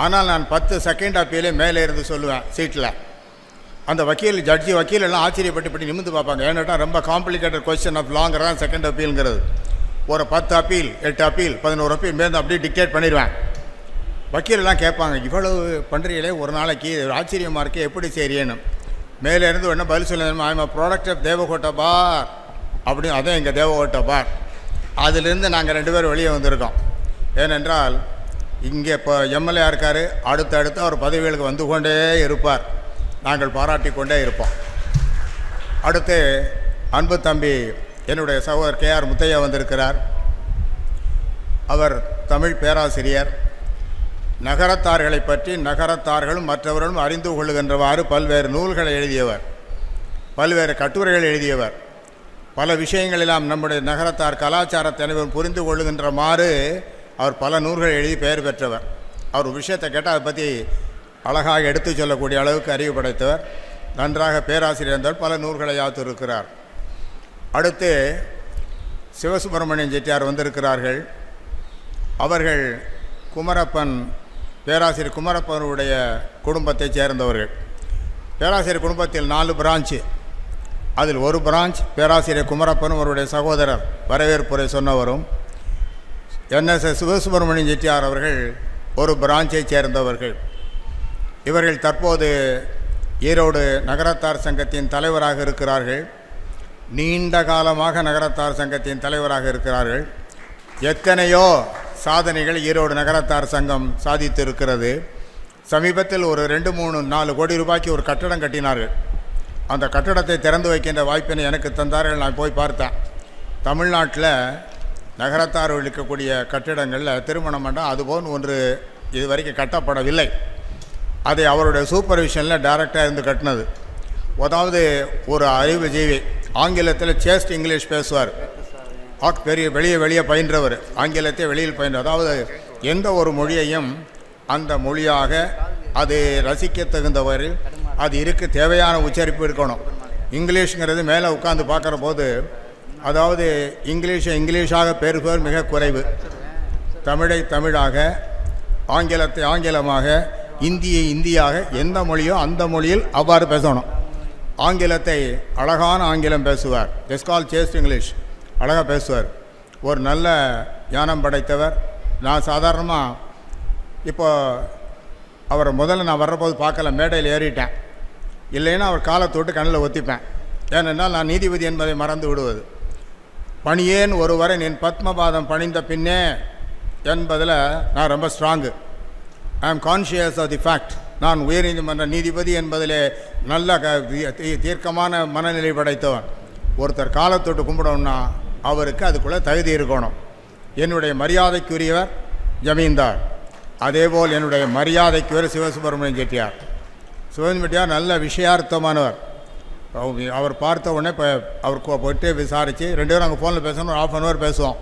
ஆனால் நான் 10 செகண்ட் அப்பீலே மேலே இருந்து சொல்லுவேன் சீட்டில். அந்த வக்கீல் எல்லாம் ஆச்சரியப்பட்டு நிமிந்து பார்ப்பாங்க. ஏன்னாட்டா ரொம்ப காம்ப்ளிகேட்டட் கொஸ்டின் ஆஃப் லாங்கர் தான் செகண்ட் அப்பீலுங்கிறது. ஒரு 10 அப்பீல், 8 அப்பீல், 11 அப்பீல் மேலே அப்படியே டிக்டேட் பண்ணிடுவேன். வக்கீலெல்லாம் கேட்பாங்க, இவ்வளவு பண்ணுறீங்களே ஒரு நாளைக்கு, ஆச்சரியமாக இருக்கே, எப்படி செய்யணும்? மேலே இருந்து என்ன பதில் சொல்ல, ஐம் ப்ராடக்ட் ஆஃப் தேவகோட்டை பார் அப்படி. அதான் எங்கள் தேவகோட்டை பார். அதிலிருந்து நாங்கள் 2 பேரும் வெளியே வந்திருக்கோம். ஏனென்றால் இங்கே இப்போ எம்எல்ஏ இருக்கார், அடுத்தடுத்து அவர் பதவிகளுக்கு வந்து கொண்டே இருப்பார். நாங்கள் பாராட்டி கொண்டே இருப்போம். அடுத்து அன்பு தம்பி என்னுடைய சகோதரர் KR முத்தையா வந்திருக்கிறார். அவர் தமிழ் பேராசிரியர். நகரத்தார்களை பற்றி நகரத்தார்களும் மற்றவர்களும் அறிந்து கொள்ளுகின்றவாறு பல்வேறு நூல்களை எழுதியவர், பல்வேறு கட்டுரைகள் எழுதியவர். பல விஷயங்களெல்லாம் நம்முடைய நகரத்தார் கலாச்சாரத்தை அனைவரும் புரிந்து கொள்ளுகின்றமாறு அவர் பல நூல்கள் எழுதி பெயர் பெற்றவர். அவர் விஷயத்தை கேட்டால் அதை பற்றி அழகாக எடுத்து சொல்லக்கூடிய அளவுக்கு அறிவு படைத்தவர். நன்றாக பேராசிரியர் இருந்தால் பல நூல்களை யாத்திருக்கிறார். அடுத்து சிவசுப்பிரமணியன் செட்டியார் வந்திருக்கிறார்கள். அவர்கள் குமரப்பன், பேராசிரியர் குமரப்பனுடைய குடும்பத்தைச் சேர்ந்தவர்கள். பேராசிரியர் குடும்பத்தில் 4 பிரான்ச்சு. அதில் ஒரு பிரான்ச் பேராசிரியர் குமரப்பனும் அவருடைய சகோதரர் வரவேற்புரை சொன்னவரும், NSS சிவசுப்பிரமணியன் செட்டியார் அவர்கள் ஒரு பிரான்ச்சை சேர்ந்தவர்கள். இவர்கள் தற்போது ஈரோடு நகரத்தார் சங்கத்தின் தலைவராக இருக்கிறார்கள். நீண்ட காலமாக நகரத்தார் சங்கத்தின் தலைவராக இருக்கிறார்கள். எத்தனையோ சாதனைகள் ஈரோடு நகரத்தார் சங்கம் சாதித்திருக்கிறது. சமீபத்தில் ஒரு 2-3-4 கோடி ரூபாய்க்கு ஒரு கட்டடம் கட்டினார்கள். அந்த கட்டடத்தை திறந்து வைக்கின்ற வாய்ப்பினை எனக்கு தந்தார்கள். நான் போய் பார்த்தேன். தமிழ்நாட்டில் நகரத்தார் இருக்கக்கூடிய கட்டிடங்களில் திருமண மண்டபம் அதுபோல் ஒன்று இதுவரைக்கும் கட்டப்படவில்லை. அதை அவருடைய சூப்பர்விஷனில் டைரக்டாக இருந்து கட்டினது. அதாவது ஒரு அறிவுஜீவி, ஆங்கிலத்தில் சேஸ்ட் இங்கிலீஷ் பேசுவார். பெரிய வெளியே பயின்றவர், ஆங்கிலத்தை வெளியில் பயின்ற, அதாவது எந்த ஒரு மொழியையும் அந்த மொழியாக அது ரசிக்க தகுந்தவரில் அது இருக்க தேவையான உச்சரிப்பு இருக்கணும். இங்கிலீஷுங்கிறது மேலே உட்காந்து பார்க்குற போது, அதாவது இங்கிலீஷாக பேசுபவர் மிக குறைவு. தமிழை தமிழாக, ஆங்கிலத்தை ஆங்கிலமாக, இந்தியை இந்தியாக, எந்த மொழியோ அந்த மொழியில் அவ்வாறு பேசணும். ஆங்கிலத்தை அழகான ஆங்கிலம் பேசுவார். எஸ்கால் சேஸ்ட் இங்கிலீஷ் அழகாக பேசுவார். ஒரு நல்ல ஞானம் படைத்தவர். நான் சாதாரணமாக இப்போ அவரை முதல்ல நான் வர்றபோது பார்க்கல, மேடையில் ஏறிட்டேன். இல்லைன்னா அவர் காலை தொட்டு கண்ணில் ஒத்திப்பேன். ஏனென்றால் நான் நீதிபதி என்பதை மறந்து விடுவது. பணியேன் ஒருவரை என் பத்மபாதம் பணிந்த பின்னே என்பதில் நான் ரொம்ப ஸ்ட்ராங்கு. ஐ ஆம் கான்ஷியஸ் ஆஃப் தி ஃபேக்ட். நான் உயர்நீதிமன்ற நீதிபதி என்பதிலே நல்ல தீர்க்கமான மனநிலை படைத்தவன். ஒருத்தர் காலத்தொட்டு கும்பிடணும்னா அவருக்கு அதுக்குள்ளே தகுதி இருக்கணும். என்னுடைய மரியாதைக்குரியவர் ஜமீன்தார், அதேபோல் என்னுடைய மரியாதைக்குரியவர் சிவசுப்பிரமணியன் செட்டியார். சிவசுப்பிரமணியன் செட்டியார் நல்ல விஷயார்த்தமானவர். அவர் பார்த்த உடனே இப்போ அவருக்கு போய்ட்டு விசாரித்து 2 பேரும் அங்கே ஃபோனில் பேசணும், ஒரு 1/2 hour பேசுவோம்.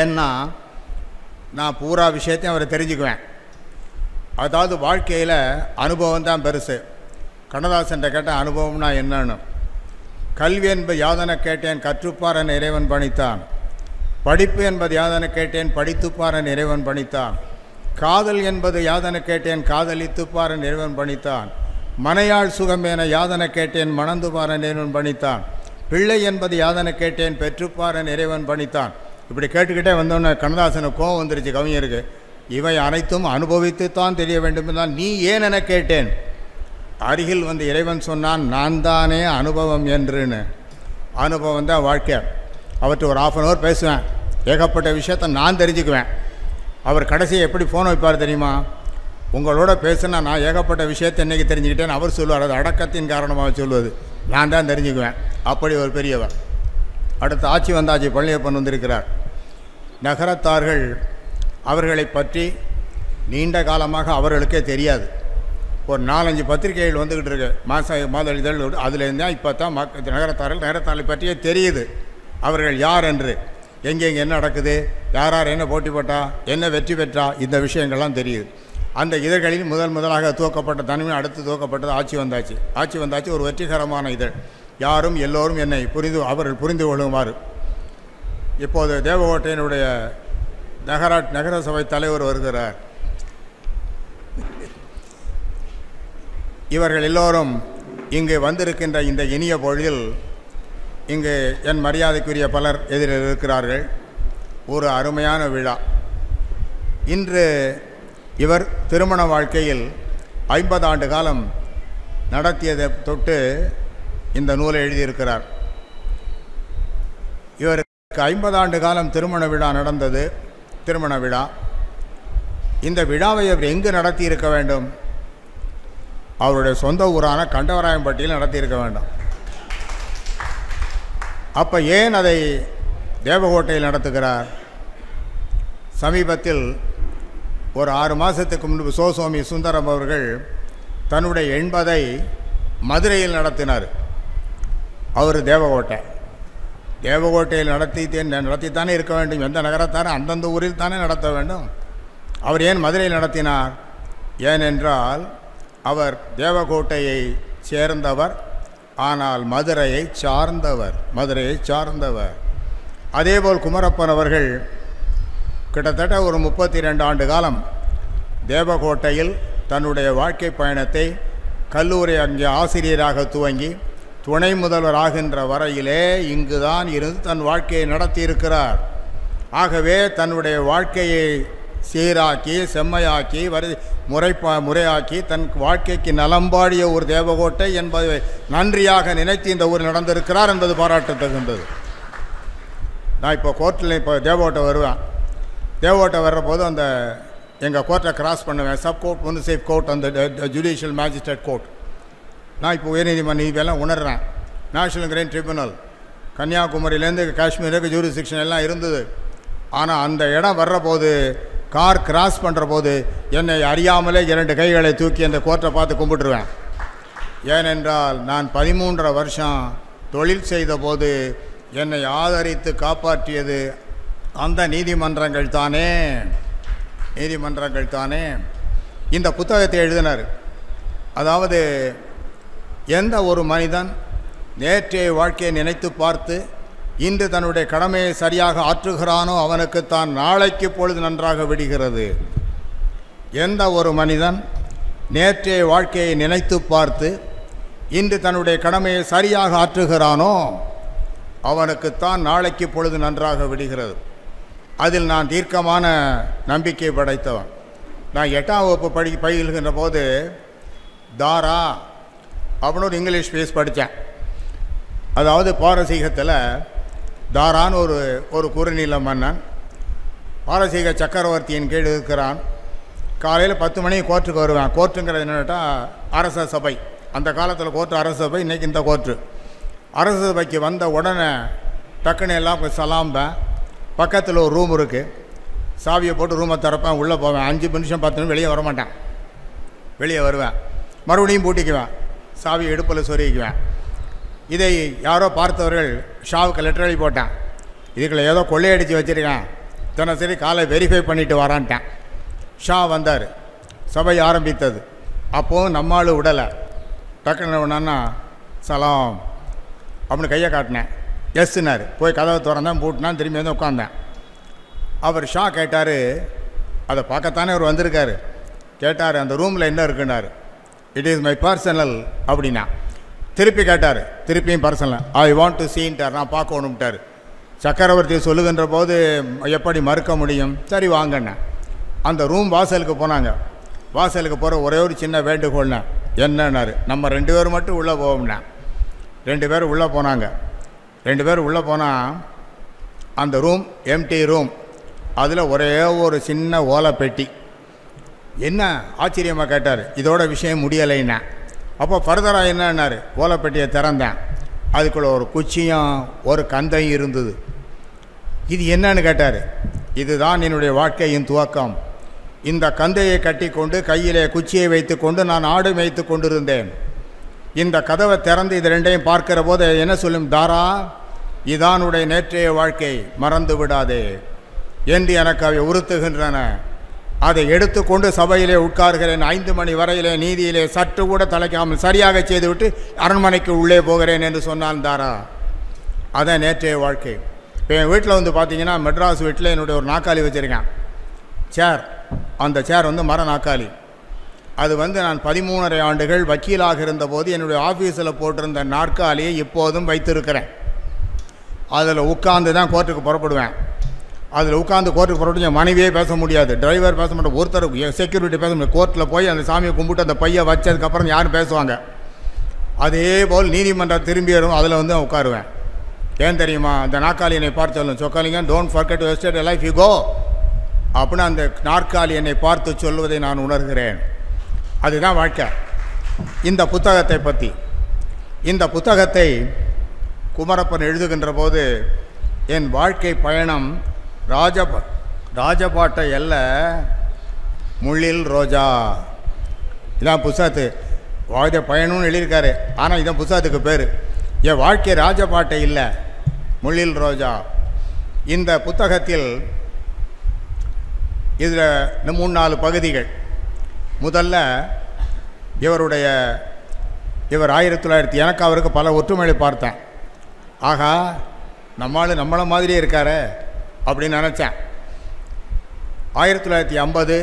ஏன்னா நான் பூரா விஷயத்தையும் அவரை தெரிஞ்சுக்குவேன். அதாவது வாழ்க்கையில் அனுபவம் தான் பெருசு. கண்ணதாசன் கேட்ட அனுபவம்னா என்னன்னு, கல்வி என்பது யாதன கேட்டேன் கற்றுப்பாரன் இறைவன் பணித்தான், படிப்பு என்பது யாதன கேட்டேன் படித்துப்பாரன் இறைவன் பணித்தான், காதல் என்பது யாதன கேட்டேன் காதலித்துப்பாரன் இறைவன் பணித்தான், மனையாள் சுகம் என யாதன கேட்டேன் மணந்துபாரன் இறைவன் பணித்தான், பிள்ளை என்பது யாதன கேட்டேன் பெற்றுப்பாரன் இறைவன் பணித்தான். இப்படி கேட்டுக்கிட்டே வந்தோன்னே கண்ணதாசனுக்கு கோவம் வந்துருச்சு கவிஞருக்கு. இவை அனைத்தும் அனுபவித்துத்தான் தெரிய வேண்டும் என்றால் நீ ஏன் என கேட்டேன். அருகில் வந்து இறைவன் சொன்னான், நான் தானே அனுபவம் என்றுன்னு. அனுபவம் தான் வாழ்க்கை. அவர்கிட்ட ஒரு 1/2 hour பேசுவேன். ஏகப்பட்ட விஷயத்தை நான் தெரிஞ்சுக்குவேன். அவர் கடைசியை எப்படி ஃபோன் வைப்பார் தெரியுமா? உங்களோட பேசுனா நான் ஏகப்பட்ட விஷயத்தை இன்றைக்கி தெரிஞ்சுக்கிட்டேன்னு அவர் சொல்லுவார். அது அடக்கத்தின் காரணமாக சொல்லுவது. நான் தான் தெரிஞ்சுக்குவேன். அப்படி ஒரு பெரியவர். அடுத்து ஆட்சி வந்தாட்சி பழனியப்பன் வந்திருக்கிறார். நகரத்தார்கள் அவர்களை பற்றி நீண்ட காலமாக அவர்களுக்கே தெரியாது. ஒரு 4-5 பத்திரிகைகள் வந்துக்கிட்டு இருக்கு, மாத இதழ். அதுலேருந்து தான் இப்போ தான் நகரத்தார்களை பற்றியே தெரியுது. அவர்கள் யார் என்று, எங்கெங்கே என்ன நடக்குது, யார் யார் என்ன போட்டி போட்டா, என்ன வெற்றி பெற்றா, இந்த விஷயங்கள்லாம் தெரியுது. அந்த இதழ்களில் முதலாக துவக்கப்பட்ட தனிமை, அடுத்து துவக்கப்பட்டது ஆட்சி வந்தாச்சு. ஆட்சி வந்தாச்சு ஒரு வெற்றிகரமான இதழ். யாரும் எல்லோரும் என்னை அவர்கள் புரிந்து கொள்ளுமாறு. இப்போது தேவகோட்டையினுடைய நகர சபை தலைவர் வருகிறார். இவர்கள் எல்லோரும் இங்கு வந்திருக்கின்ற இந்த இனிய பொழுதில் இங்கு என் மரியாதைக்குரிய பலர் எதிரில் இருக்கிறார்கள். ஒரு அருமையான விழா. இன்று இவர் திருமண வாழ்க்கையில் 50 ஆண்டு காலம் நடத்தியதை தொட்டு இந்த நூலை எழுதியிருக்கிறார். இவருக்கு 50 ஆண்டு காலம் திருமண விழா நடந்தது. திருமண விழா. இந்த விழாவை அவர் எங்கு நடத்தியிருக்க வேண்டும்? அவருடைய சொந்த ஊரான கண்டவராயம்பட்டியில் நடத்தியிருக்க வேண்டும். அப்போ ஏன் அதை தேவகோட்டையில் நடத்துகிறார்? சமீபத்தில் ஒரு 6 மாதத்துக்கு முன்பு சோசுவாமி சுந்தரம் அவர்கள் தன்னுடைய 80 மதுரையில் நடத்தினார். அவர் தேவகோட்டையில் நடத்தித்தானே இருக்க வேண்டும். எந்த நகரத்தானே அந்தந்த ஊரில் தானே நடத்த வேண்டும். அவர் ஏன் மதுரையில் நடத்தினார்? ஏனென்றால் அவர் தேவகோட்டையை சேர்ந்தவர், ஆனால் மதுரையை சார்ந்தவர். அதேபோல் குமரப்பன் அவர்கள் கிட்டத்தட்ட ஒரு 32 ஆண்டு காலம் தேவகோட்டையில் தன்னுடைய வாழ்க்கை பயணத்தை கல்லூரி அங்கே ஆசிரியராக துவங்கி துணை முதல்வர் ஆகின்ற வரையிலே இங்குதான் இருந்து தன் வாழ்க்கையை நடத்தியிருக்கிறார். ஆகவே தன்னுடைய வாழ்க்கையை சீராக்கி செம்மையாக்கி முறையாக்கி தன் வாழ்க்கைக்கு நலம்பாடிய ஒரு தேவகோட்டை என்பதை நன்றியாக நினைத்து இந்த ஊர் நடந்திருக்கிறார் என்பது பாராட்டத்தகுந்தது. நான் இப்போ தேவகோட்டை வருவேன். தேவகோட்டை வர்ற போது அந்த எங்கள் கோர்ட்டை கிராஸ் பண்ணுவேன். சப் கோர்ட், முனிசிபல் கோர்ட், அந்த ஜுடிஷியல் மேஜிஸ்ட்ரேட் கோர்ட். நான் இப்போ உயர்நீதிமன்ற நீதியெல்லாம் உணர்றேன். நேஷனல் கிரைம் ட்ரிபியூனல் கன்னியாகுமரியிலேருந்து காஷ்மீருக்கு ஜூரிஸ்டிக்ஷன் எல்லாம் இருந்தது. ஆனால் அந்த இடம் வர்ற போது, கார் கிராஸ் பண்ணுற போது என்னை அறியாமலே 2 கைகளை தூக்கி அந்த கோர்ட்டை பார்த்து கும்பிட்டுருவேன். ஏனென்றால் நான் 13.5 வருஷம் தொழில் செய்த போது என்னை ஆதரித்து காப்பாற்றியது அந்த நீதிமன்றங்கள் தானே. இந்த புத்தகத்தை எழுதினார். அதாவது எந்த ஒரு மனிதன் நேற்றைய வாழ்க்கையை நினைத்து பார்த்து இன்று தன்னுடைய கடமையை சரியாக ஆற்றுகிறானோ அவனுக்கு தான் நாளைக்கு பொழுது நன்றாக விடுகிறது. எந்த ஒரு மனிதன் நேற்றைய வாழ்க்கையை நினைத்து பார்த்து இன்று தன்னுடைய கடமையை சரியாக ஆற்றுகிறானோ அவனுக்குத்தான் நாளைக்கு பொழுது நன்றாக விடுகிறது. அதில் நான் தீர்க்கமான நம்பிக்கை படைத்தவன். நான் 8ஆம் வகுப்பு பயில்கின்ற போது தாரா அப்படின்னு ஒரு இங்கிலீஷ் பேஸ் படித்தேன். அதாவது பாரசீகத்தில் தாரான் ஒரு குறுநில மன்னன் பாரசீக சக்கரவர்த்தியின் கீழ் இருக்கிறான். காலையில் 10 மணிக்கு கோர்ட்டுக்கு வருவேன். கோர்ட்டுங்கிறது என்னட்டா அரச சபை. அந்த காலத்தில் கோர்ட்டு அரச சபை, இன்றைக்கி இந்த கோர்ட்டு. அரச சபைக்கு வந்த உடனே டக்குன்னு எல்லாம் சலாம்பேன். பக்கத்தில் ஒரு ரூம் இருக்குது. சாவியை போட்டு ரூமை திறப்பேன், உள்ளே போவேன். 5 நிமிஷம் 10 நிமிஷம் வெளியே வரமாட்டேன். வெளியே வருவேன், மறுபடியும் பூட்டிக்குவேன், சாவி இடுப்பில் சொருகிக்குவேன். இதை யாரோ பார்த்தவர்கள் ஷாவுக்கு லெட்டர் எழுதி போட்டேன். இதுக்குள்ள ஏதோ கொள்ளையடித்து வச்சுருக்கேன், தினசரி காலை வெரிஃபை பண்ணிவிட்டு வரான்ட்டேன். ஷா வந்தார், சபை ஆரம்பித்தது. அப்போவும் நம்மால் விடலை. டக்குன்னு ஒன்றான்னா சலாம் அப்படின்னு கையை காட்டினேன். எஸ்னார். போய் கதவை திறந்தேன், பூட்டினான், திரும்பி வந்து உட்காந்தேன். அவர் ஷா கேட்டார், அதை பார்க்கத்தானே அவர் வந்திருக்காரு. கேட்டார், அந்த ரூமில் என்ன இருக்குன்னார். இட் இஸ் மை பர்சனல் அப்படின்னா. திருப்பி கேட்டார், திருப்பியும் பர்சனல். ஐ வாண்ட் டு சீன்ட்டார், நான் பார்க்கணும்ட்டார். சக்கரவர்த்தி சொல்லுகின்ற போது எப்படி மறுக்க முடியும்? சரி வாங்கண்ணே. அந்த ரூம் வாசலுக்கு போனாங்க. வாசலுக்கு போகிற ஒரே ஒரு சின்ன வேண்டுகோள்னேன். என்னன்னாரு, நம்ம 2 பேர் மட்டும் உள்ளே போவோம்னா. 2 பேர் உள்ளே போனாங்க. 2 பேர் உள்ளே போனால் அந்த ரூம் எம்டி ரூம். அதில் ஒரே ஒரு சின்ன ஓலை பெட்டி. என்ன ஆச்சரியமாக கேட்டார். இதோட விஷயம் முடியலைன்னா. அப்போ ஃபர்தராக என்னன்னாரு, ஓலைப்பெட்டியை திறந்தேன். அதுக்குள்ளே ஒரு குச்சியும் ஒரு கந்தையும் இருந்தது. இது என்னன்னு கேட்டார். இதுதான் என்னுடைய வாழ்க்கையின் துவக்கம். இந்த கந்தையை கட்டி கொண்டு கையிலே குச்சியை வைத்து கொண்டு நான் ஆடு மேய்த்து கொண்டிருந்தேன். இந்த கதவை திறந்து இது 2ஐயும் பார்க்கிற போது என்ன சொல்லும், தாரா இதான் உடைய நேற்றைய வாழ்க்கை, மறந்து விடாதே என்று எனக்கு அவை உறுத்துகின்றன. அதை எடுத்துக்கொண்டு சபையிலே உட்கார்கிறேன். 5 மணி வரையிலே நீதியிலே சற்று கூட தலைக்காமல் சரியாக செய்துவிட்டு அரண்மனைக்கு உள்ளே போகிறேன் என்று சொன்னான் தாரா. அதான் நேற்றைய வாழ்க்கை. இப்போ என் வீட்டில் வந்து பார்த்தீங்கன்னா, மெட்ராஸ் வீட்டில் என்னுடைய ஒரு நாற்காலி வச்சுருக்கேன், சேர். அந்த சேர் வந்து மர நாற்காலி. அது வந்து நான் 13.5 ஆண்டுகள் வக்கீலாக இருந்தபோது என்னுடைய ஆஃபீஸில் போட்டிருந்த நாற்காலியை இப்போதும் வைத்திருக்கிறேன். அதில் உட்கார்ந்து தான் கோர்ட்டுக்கு புறப்படுவேன். அதில் உட்காந்து கோர்ட்டுக்கு புறப்பட்டு என் மனைவியே பேச முடியாது, டிரைவர் பேச மாட்டேன், ஒருத்தர் செக்யூரிட்டி பேச முடியாது. கோர்ட்டில் போய் அந்த சாமியை கும்பிட்டு அந்த பையை வச்சதுக்கப்புறம் யாரும் பேசுவாங்க. அதே போல் நீதிமன்றம் திரும்பி வரும், அதில் வந்து உட்காருவேன். ஏன் தெரியுமா, அந்த நாற்காலி என்னை பார்த்து சொல்லணும், Chokkalinga don't forget to estate life you go அப்படின்னு அந்த நாற்காலி என்னை பார்த்து சொல்வதை நான் உணர்கிறேன். அதுதான் வாழ்க்கை. இந்த புத்தகத்தை பற்றி, இந்த புத்தகத்தை குமரப்பன் எழுதுகின்ற போது என் வாழ்க்கை பயணம் ராஜபாட்டை அல்ல, முள்ளில் ரோஜா. இதான் புத்தகத்து வாழ்க்கை பயணம்னு எழுதியிருக்காரு. ஆனால் இதான் புத்தகத்துக்கு பேர். என் வாழ்க்கை ராஜபாட்டை இல்லை, முள்ளில் ரோஜா. இந்த புத்தகத்தில் இதில் 3-4 பகுதிகள். முதல்ல இவர் 1900 எனக்கு அவருக்கு பல ஒற்றுமைகளை பார்த்தேன். ஆகா, நம்மளை மாதிரியே இருக்காரு அப்படின்னு நினச்சேன். 1950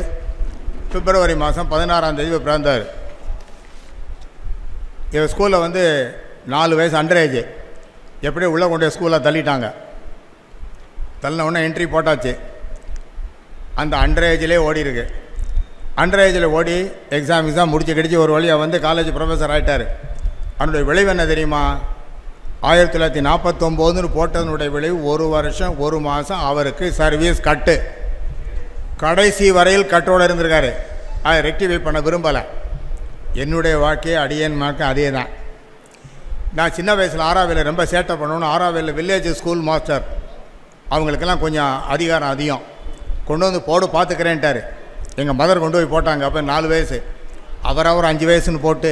பிப்ரவரி மாதம் 16ஆம் தேதி பிறந்தார். இவர் ஸ்கூலில் வந்து 4 வயசு அண்டரேஜ். எப்படியும் உள்ளே கொண்டு ஸ்கூலில் தள்ளிட்டாங்க. தள்ளின உடனே என்ட்ரி போட்டாச்சு. அந்த அண்டரேஜிலே ஓடி இருக்கு. அண்டரேஜில் ஓடி எக்ஸாம் முடிச்சு கிடிச்சு ஒரு வழியாக வந்து காலேஜ் ப்ரொஃபஸர் ஆகிட்டார். அவனுடைய விளைவு என்ன தெரியுமா, 1949 போட்டதனுடைய விளைவு 1 வருஷம் 1 மாதம் அவருக்கு சர்வீஸ் கட்டு. கடைசி வரையில் கட்டோடு இருந்திருக்காரு. அதை ரெக்டிஃபை பண்ண விரும்பலை. என்னுடைய வாழ்க்கையை அடியேன் வாழ்க்கை அதே தான். நான் சின்ன வயசில் ஆறாவேல ரொம்ப சேட்டை பண்ணணும். ஆறாவேல வில்லேஜ் ஸ்கூல் மாஸ்டர், அவங்களுக்கெல்லாம் கொஞ்சம் அதிகாரம் அதிகம். கொண்டு வந்து போடு பார்த்துக்கிறேன்ட்டார். எங்கள் மதர் கொண்டு போய் போட்டாங்க. அப்போ 4 வயசு, அவரவர் 5 வயசுன்னு போட்டு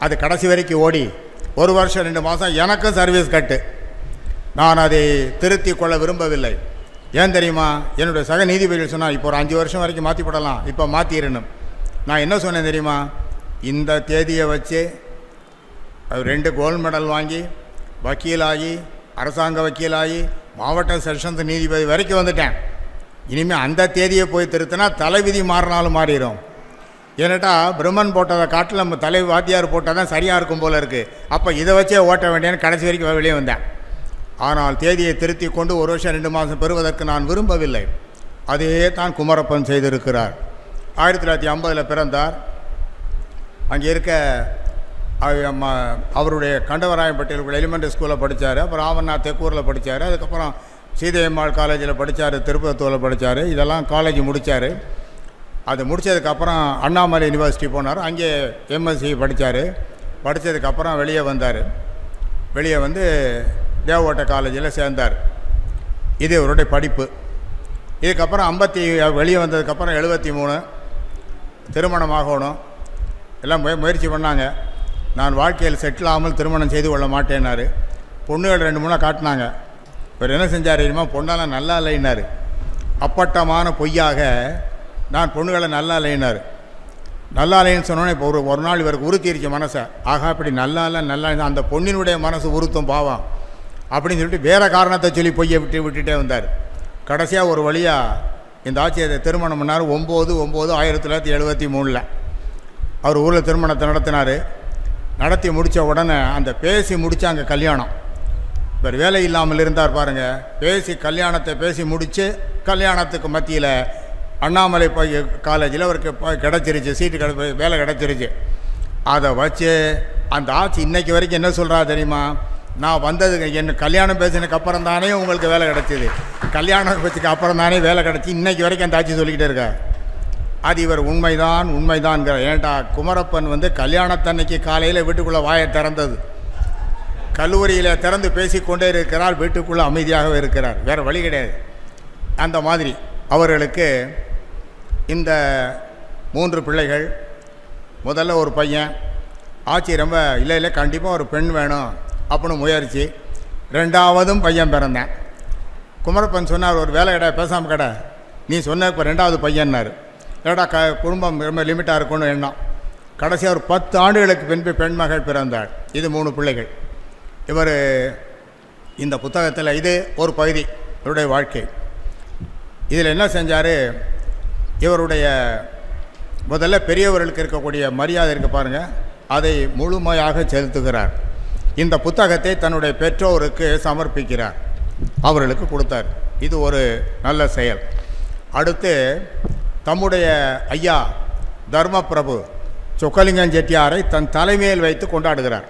அது கடைசி வரைக்கும் ஓடி 1 வருஷம் 2 மாதம் எனக்கும் சர்வீஸ் கட்டு. நான் அதை திருத்தி கொள்ள விரும்பவில்லை. ஏன் தெரியுமா, என்னுடைய சக நீதிபதிகள் சொன்னால் இப்போ ஒரு 5 வருஷம் வரைக்கும் மாற்றி போடலாம், இப்போ மாற்றிடணும். நான் என்ன சொன்னேன் தெரியுமா, இந்த தேதியை வச்சு 2 கோல்டு மெடல் வாங்கி வக்கீலாகி அரசாங்க வக்கீலாகி மாவட்ட செஷன்ஸ் நீதிபதி வரைக்கும் வந்துட்டேன். இனிமேல் அந்த தேதியை போய் திருத்தினா தலைவிதி மாறினாலும் மாறிடும். ஏன்னாட்டா பிரம்மன் போட்டதை காட்டில் நம்ம தலை வாத்தியார் போட்டால் தான் சரியாக இருக்கும் போல் இருக்குது. அப்போ இதை வச்சே ஓட்ட வேண்டியன்னு கடைசி வரைக்கும் வெளியே வந்தேன். ஆனால் தேதியை திருத்தி கொண்டு 1 வருஷம் 2 மாதம் பெறுவதற்கு நான் விரும்பவில்லை. அதே தான் குமரப்பன் செய்திருக்கிறார். 1950 பிறந்தார். அங்கே இருக்க அவருடைய கண்டவராயம்பட்டியில் எலிமெண்ட்ரி ஸ்கூலில் படித்தார். அப்புறம் ஆவண்ணா தெக்கூரில் படித்தார். அதுக்கப்புறம் சீதையம்மாள் காலேஜில் படித்தார், திருப்பத்தூரில் படித்தார். இதெல்லாம் காலேஜ் முடித்தார். அது முடித்ததுக்கப்புறம் அண்ணாமலை யூனிவர்சிட்டி போனார், அங்கே எம்எஸ்சி படித்தார். படித்ததுக்கப்புறம் வெளியே வந்தார். வெளியே வந்து தேவகோட்டை காலேஜில் சேர்ந்தார். இது இவருடைய படிப்பு. இதுக்கப்புறம் வெளியே வந்ததுக்கப்புறம் 73 திருமணம் ஆகணும். எல்லாம் முயற்சி பண்ணாங்க. நான் வாழ்க்கையில் செட்டில் ஆகாமல் திருமணம் செய்து கொள்ள மாட்டேன்னாரு. பொண்ணுகள் 2-3 காட்டினாங்க. இவர் என்ன செஞ்சார் தெரியுமா? பொண்ணெல்லாம் நல்லா இல்லைன்னாரு. அப்பட்டமான பொய்யாக நான் பொண்ணுகளை நல்லா இல்லைன்னாரு. நல்லா இல்லைன்னு சொன்னோன்னே இப்போ ஒரு நாள் இவருக்கு உறுத்திருச்சு மனசை. ஆகா, இப்படி நல்லா இல்லை நல்லா இல்லை, அந்த பொண்ணினுடைய மனசு உறுத்தும் பாவம் அப்படின்னு சொல்லிட்டு வேறு காரணத்தை சொல்லி பொய்யை விட்டுட்டே வந்தார். கடைசியாக ஒரு வழியாக இந்த ஆட்சியை திருமணம் பண்ணார். 9/1973 அவர் ஊரில் திருமணத்தை நடத்தினார். நடத்தி முடித்த உடனே அந்த பேசி முடித்த அங்கே கல்யாணம். இவர் வேலை இல்லாமல் இருந்தார் பாருங்கள். கல்யாணத்தை பேசி முடித்து கல்யாணத்துக்கு மத்தியில் அண்ணாமலை காலேஜில் அவருக்கு கிடச்சிருச்சு, சீட்டு வேலை கிடச்சிருச்சு. அதை வச்சு அந்த ஆட்சி இன்றைக்கி வரைக்கும் என்ன சொல்கிறா தெரியுமா? நான் வந்ததுக்கு என்ன கல்யாணம் பேசினதுக்கு அப்புறம் தானே உங்களுக்கு வேலை கிடச்சிது, கல்யாணம் பேசுக்கு அப்புறம் தானே வேலை கிடச்சி, இன்றைக்கி வரைக்கும் அந்த ஆட்சி சொல்லிக்கிட்டே இருக்கா. அது இவர் உண்மைதான்ங்கிற. ஏன்டா குமரப்பன் வந்து கல்யாணத்தன்னைக்கு காலையில் வீட்டுக்குள்ளே வாயை திறந்தது, கல்லூரியில் திறந்து பேசிக்கொண்டே இருக்கிறார், வீட்டுக்குள்ளே அமைதியாகவே இருக்கிறார், வேறு வழி கிடையாது. அந்த மாதிரி அவர்களுக்கு இந்த 3 பிள்ளைகள். முதல்ல ஒரு பையன். ஆட்சி ரொம்ப இல்லை கண்டிப்பாக ஒரு பெண் வேணும் அப்படின்னு முயற்சி. 2வதும் பையன் பிறந்தேன். குமரப்பன் சொன்னார், ஒரு வேலை கடை பேசாமல் கடை, நீ சொன்ன இப்போ 2வது பையன்னார். ஏடா குடும்பம் ரொம்ப லிமிட்டாக இருக்கும்னு எண்ணம். கடைசியாக ஒரு 10 ஆண்டுகளுக்கு பின்பு பெண் மகள் பிறந்தாள். இது 3 பிள்ளைகள். இவர் இந்த புத்தகத்தில் இது ஒரு பகுதி இவருடைய வாழ்க்கை. இதில் என்ன செஞ்சார்? இவருடைய முதல்ல பெரியவர்களுக்கு இருக்கக்கூடிய மரியாதை இருக்குது பாருங்கள், அதை முழுமையாக செலுத்துகிறார். இந்த புத்தகத்தை தன்னுடைய பெற்றோருக்கு சமர்ப்பிக்கிறார், அவர்களுக்கு கொடுத்தார். இது ஒரு நல்ல செயல். அடுத்து தம்முடைய ஐயா தர்மபிரபு சொக்கலிங்கம் செட்டியாரை தன் தலைமையில் வைத்து கொண்டாடுகிறார்.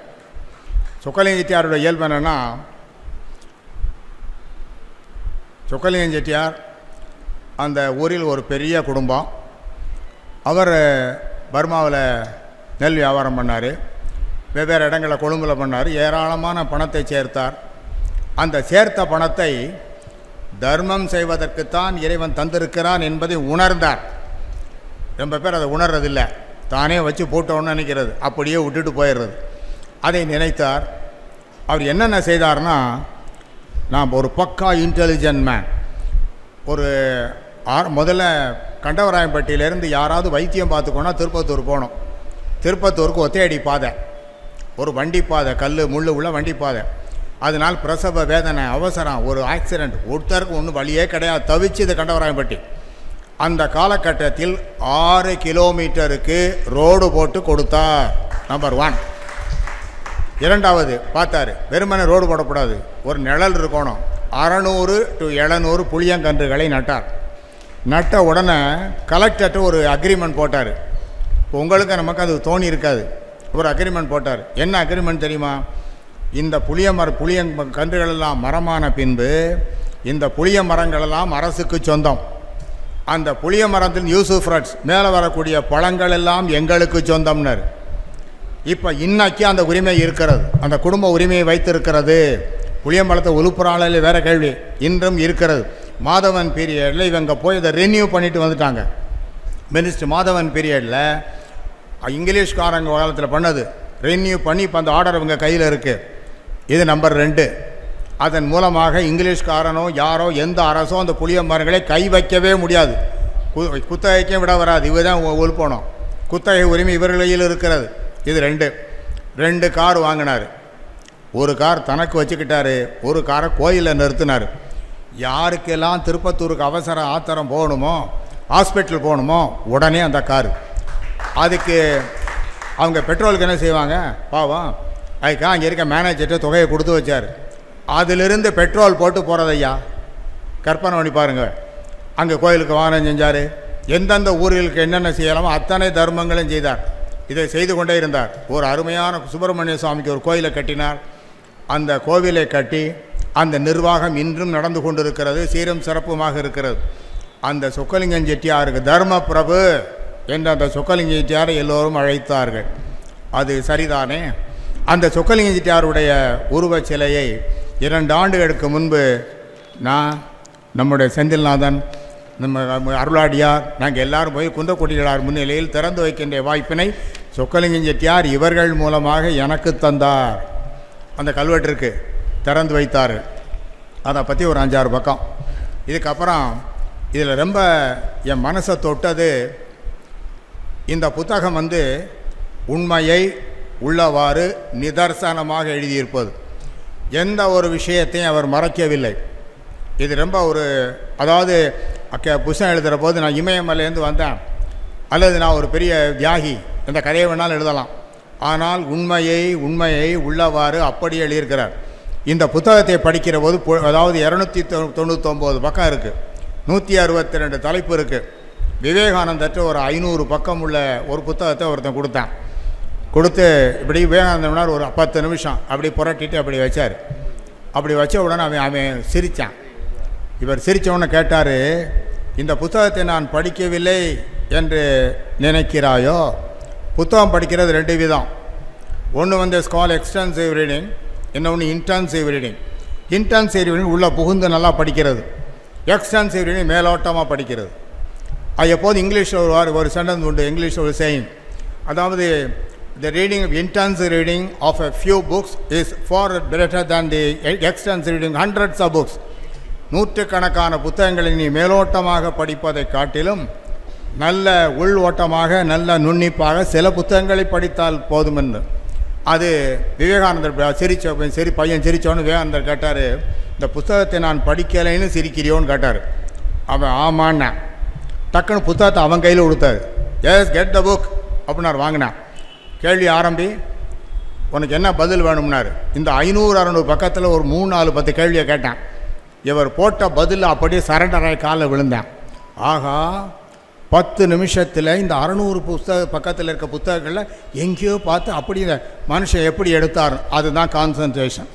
சொக்கலிங்கம் செட்டியாருடைய இயல்பு என்னென்னா, சொக்கலிங்கம் செட்டியார் அந்த ஊரில் ஒரு பெரிய குடும்பம். அவர் பர்மாவில் நெல் வியாபாரம் பண்ணார், வெவ்வேறு இடங்களில் கொழும்பில் பண்ணார், ஏராளமான பணத்தை சேர்த்தார். அந்த சேர்த்த பணத்தை தர்மம் செய்வதற்குத்தான் இறைவன் தந்திருக்கிறான் என்பதை உணர்ந்தார். ரொம்ப பேர் அதை உணர்றதில்லை, தானே வச்சு போட்டோன்னு நினைக்கிறது, அப்படியே விட்டுட்டு போயிடுறது. அதை நினைத்தார். அவர் என்னென்ன செய்தார்னா, நான் ஒரு பக்கா இன்டெலிஜென்ட் மேன். ஒரு முதல்ல கண்டவராயம்பட்டியிலேருந்து யாராவது வைத்தியம் பார்த்துக்கோன்னா திருப்பத்தூர் போகணும். திருப்பத்தூருக்கு ஒத்தையடி பாதை, ஒரு வண்டி பாதை, கல் முள் உள்ள வண்டி பாதை. அதனால் பிரசவ வேதனை, அவசரம், ஒரு ஆக்சிடெண்ட், ஒருத்தருக்கு ஒன்றும் வழியே கிடையாது, தவிச்சு இது கண்டவராயம்பட்டி. அந்த காலகட்டத்தில் 6 கிலோமீட்டருக்கு ரோடு போட்டு கொடுத்தார். நம்பர் 1. 2வது பார்த்தார், வெறுமனே ரோடு போடக்கூடாது, ஒரு நிழல் இருக்கணும். 600 to 700 புளியங்கன்றுகளை நட்டார். நட்ட உடனே கலெக்டர்கிட்ட ஒரு அக்ரிமெண்ட் போட்டார். இப்போ உங்களுக்கு நமக்கு அது தோணி இருக்காது. ஒரு அக்ரிமெண்ட் போட்டார். என்ன அக்ரிமெண்ட் தெரியுமா? இந்த புளியங்கன்றுகளெல்லாம் மரமான பின்பு இந்த புளிய மரங்களெல்லாம் அரசுக்கு சொந்தம். அந்த புளிய மரத்தில் யூசுஃப் ரட்ஸ் மேலே வரக்கூடிய பழங்கள் எல்லாம் எங்களுக்கு சொந்தம்னர். இப்போ இன்னைக்கு அந்த உரிமை இருக்கிறது, அந்த குடும்ப உரிமையை வைத்திருக்கிறது. புளிய மரத்தை உழுப்புறாளில் வேறு கேள்வி, இன்றும் இருக்கிறது. மாதவன் பீரியடில் இவங்க போய் இதை ரெனியூ பண்ணிட்டு வந்துட்டாங்க. மினிஸ்டர் மாதவன் பீரியடில் இங்கிலீஷ்காரங்க காலத்தில் பண்ணது ரெனியூ பண்ணி இப்போ அந்த ஆர்டர் இவங்க கையில் இருக்குது. இது நம்பர் 2. அதன் மூலமாக இங்கிலீஷ்காரனோ யாரோ எந்த அரசோ அந்த புளிய மரங்களை கை வைக்கவே முடியாது, குத்தகைக்கே விட வராது. இவ தான் உழுப்பணும், குத்தகை உரிமை இவர்களில் இருக்கிறது. இது 2 கார் வாங்கினார். ஒரு கார் தனக்கு வச்சுக்கிட்டாரு, ஒரு காரை கோயிலில் நிறுத்தினார். யாருக்கெல்லாம் திருப்பத்தூருக்கு அவசர ஆத்திரம் போகணுமோ, ஹாஸ்பிட்டல் போகணுமோ, உடனே அந்த காரு. அதுக்கு அவங்க பெட்ரோலுக்கு என்ன செய்வாங்க பாவம், அதுக்காக அங்கே இருக்க மேனேஜர்கிட்ட தொகையை கொடுத்து வச்சார். அதிலிருந்து பெட்ரோல் போட்டு போகிறது ஐயா, கற்பனை பண்ணி பாருங்கள். அங்கே கோயிலுக்கு வாகனம் செஞ்சார், எந்தெந்த ஊர்களுக்கு என்னென்ன செய்யலாமோ அத்தனை தர்மங்களும் செய்தார். இதை செய்து கொண்டே இருந்தார். ஒரு அருமையான சுப்பிரமணிய சுவாமிக்கு ஒரு கோயிலை கட்டினார். அந்த கோவிலை கட்டி அந்த நிர்வாகம் இன்றும் நடந்து கொண்டிருக்கிறது, சீரும் சிறப்புமாக இருக்கிறது. அந்த சொக்கலிங்கம் செட்டியாருக்கு தர்ம பிரபு என்று அந்த சொக்கலிங்கம் செட்டியாரை எல்லோரும் அழைத்தார்கள். அது சரிதானே? அந்த சொக்கலிங்கம் செட்டியாருடைய உருவச் சிலையை 2 ஆண்டுகளுக்கு முன்பு நான், நம்முடைய செந்தில்நாதன், நம்ம அருளாடியார், நாங்கள் எல்லாரும் போய் குன்றக்குடிகளார் முன்னிலையில் திறந்து வைக்கின்ற வாய்ப்பினை சொக்கலிங்கம் செட்டியார் இவர்கள் மூலமாக எனக்கு தந்தார். அந்த கல்வெட்டிற்கு திறந்து வைத்தார்கள். அதை பற்றி ஒரு 5-6 பக்கம். இதுக்கப்புறம் இதில் ரொம்ப என் மனசை தொட்டது, இந்த புத்தகம் உண்மையை உள்ளவாறு நிதர்சனமாக எழுதியிருப்பது. எந்த ஒரு விஷயத்தையும் அவர் மறைக்கவில்லை. இது ரொம்ப ஒரு, அதாவது புத்தகம் எழுதுகிற போது நான் இமயமலையிலேருந்து வந்தேன் அல்லது நான் ஒரு பெரிய தியாகி, இந்த கதையை வேணாலும் எழுதலாம். ஆனால் உண்மையை உள்ளவாறு அப்படியே எழுதியிருக்கிறார். இந்த புத்தகத்தை படிக்கிற போது அதாவது 299 பக்கம் இருக்குது, 162 தலைப்பு இருக்குது. விவேகானந்தர்கிட்ட ஒரு 500 பக்கம் உள்ள ஒரு புத்தகத்தை ஒருத்தன் கொடுத்து இப்படி விவேகானந்தம்னார் ஒரு 10 நிமிஷம் அப்படி புரட்டிட்டு அப்படி வச்சார். அப்படி வச்ச உடனே அவன் சிரித்தான். இவர் சிரித்தவொடனே கேட்டார், இந்த புத்தகத்தை நான் படிக்கவில்லை என்று நினைக்கிறாயோ? புத்தகம் படிக்கிறது 2 விதம். ஒன்று ஸ்கால் எக்ஸ்டென்சிவ் ரீடிங், இன்னொன்று இன்டென்சிவ் ரீடிங். இன்டென்சிவ் ரீடிங் உள்ளே புகுந்து நல்லா படிக்கிறது, எக்ஸ்டென்சிவ் ரீடிங் மேலோட்டமாக படிக்கிறது. அது எப்போது இங்கிலீஷில் ஒரு சென்டென்ஸ் உண்டு, இங்கிலீஷில் ஒரு சேயிங், அதாவது the reading of intensive reading of a few books is far better than the extensive reading hundreds of books. நூற்றுக்கணக்கான புத்தகங்களை நீ மேலோட்டமாக படிப்பதை காட்டிலும் நல்ல உள் ஓட்டமாக நல்ல நுண்ணிப்பாக சில புத்தகங்களை படித்தால் போதும் என்று. அது விவேகானந்தர் பையன் சிரித்தவொன்னு விவேகானந்தர் கேட்டார், இந்த புத்தகத்தை நான் படிக்கலைன்னு சிரிக்கிறியோன்னு கேட்டார். அவன் ஆமாண்ணா. டக்குன்னு புத்தகத்தை அவன் கையில் கொடுத்தாரு. எஸ் கெட் த புக் அப்படின்னார். வாங்கினான். கேள்வி ஆரம்பி, உனக்கு என்ன பதில் வேணும்னாரு. இந்த 500-600 பக்கத்தில் ஒரு 3-4-10 கேள்வியை கேட்டேன். இவர் போட்ட பதில் அப்படியே சரண்டராய் காலில் விழுந்தேன். ஆகா, 10 நிமிஷத்தில் இந்த 600 பக்கத்தில் இருக்க புத்தகங்களில் எங்கேயோ பார்த்து அப்படி இந்த மனுஷன் எப்படி எடுத்தார். அதுதான் கான்சன்ட்ரேஷன்.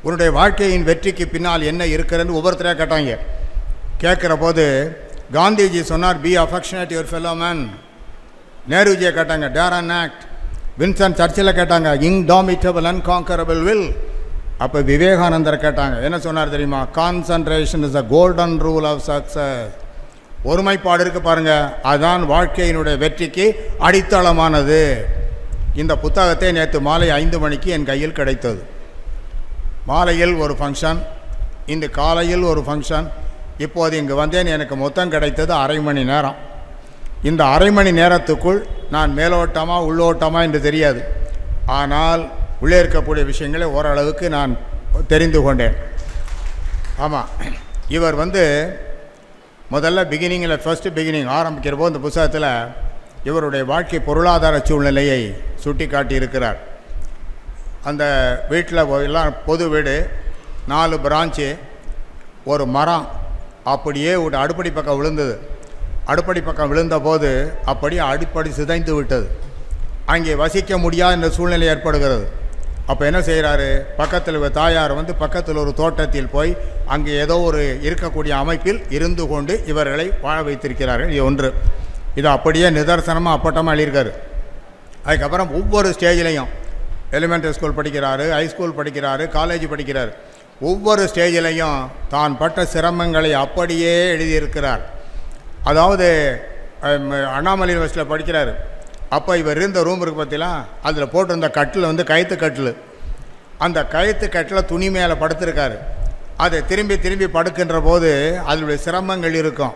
உன்னுடைய வாழ்க்கையின் வெற்றிக்கு பின்னால் என்ன இருக்கிறன்னு ஒவ்வொருத்தரையாக கேட்டாங்க. கேட்குற போது காந்திஜி சொன்னார், be affectionate your fellow man. நேருஜியை கேட்டாங்க, டேர் அண்ட் ஆக்ட். வின்சன் சர்ச்சில் கேட்டாங்க, இன்டாமிட்டபிள் அன்கான்கரபிள் வில். அப்போ விவேகானந்தர் கேட்டாங்க, என்ன சொன்னார் தெரியுமா? Concentration is a golden rule of success. ஒருமைப்பாடு இருக்கு பாருங்க, அதுதான் வாழ்க்கையினுடைய வெற்றிக்கு அடித்தளமானது. இந்த புத்தகத்தை நேற்று மாலை 5 மணிக்கு என் கையில் கிடைத்தது. மாலையில் ஒரு ஃபங்க்ஷன், இன்று காலையில் ஒரு ஃபங்க்ஷன். இப்போது இங்கு வந்தேன். எனக்கு மொத்தம் கிடைத்தது 1/2 மணி நேரம். இந்த 1/2 மணி நேரத்துக்குள் நான் மேலோட்டமாக உள்ளோட்டமாக என்று தெரியாது, ஆனால் உள்ளே இருக்கக்கூடிய விஷயங்களை ஓரளவுக்கு நான் தெரிந்து கொண்டேன். ஆமாம், இவர் முதல்ல ஃபஸ்ட்டு பிகினிங் ஆரம்பிக்கிற போது இந்த புத்தகத்தில் இவருடைய வாழ்க்கை பொருளாதார சூழ்நிலையை சுட்டி காட்டியிருக்கிறார். அந்த வீட்டில் எல்லாம் பொது வீடு, 4 பிரான்ச்சு, ஒரு மரம் அப்படியே ஒரு அடுப்படி பக்கம் விழுந்தது. அடுப்படி பக்கம் விழுந்தபோது அப்படியே அடிப்படை சிதைந்து விட்டது. அங்கே வசிக்க முடியாத என்ற சூழ்நிலை ஏற்படுகிறது. அப்போ என்ன செய்கிறாரு, பக்கத்தில் தாயார் பக்கத்தில் ஒரு தோட்டத்தில் போய் அங்கே ஏதோ ஒரு இருக்கக்கூடிய அமைப்பில் இருந்து கொண்டு இவர்களை வாழ வைத்திருக்கிறார்கள். இது ஒன்று. இது அப்படியே நிதர்சனமாக அப்பட்டமாக எழுதியிருக்காரு. அதுக்கப்புறம் ஒவ்வொரு ஸ்டேஜிலையும் எலிமெண்ட்ரி ஸ்கூல் படிக்கிறாரு, ஹைஸ்கூல் படிக்கிறாரு, காலேஜ் படிக்கிறார். ஒவ்வொரு ஸ்டேஜிலையும் தான் பட்ட சிரமங்களை அப்படியே எழுதியிருக்கிறார். அதாவது அண்ணாமலை யூனிவர்சிட்டியில் படிக்கிறார். அப்போ இவர் இருந்த ரூம் இருக்குது பார்த்தீங்களா, அதில் போட்டிருந்த கட்டில் கயிற்று கட்டில். அந்த கயிற்று கட்டில் துணி மேலே படுத்திருக்காரு. அதை திரும்பி திரும்பி படுக்கின்ற போது அதனுடைய சிரமங்கள் இருக்கும்.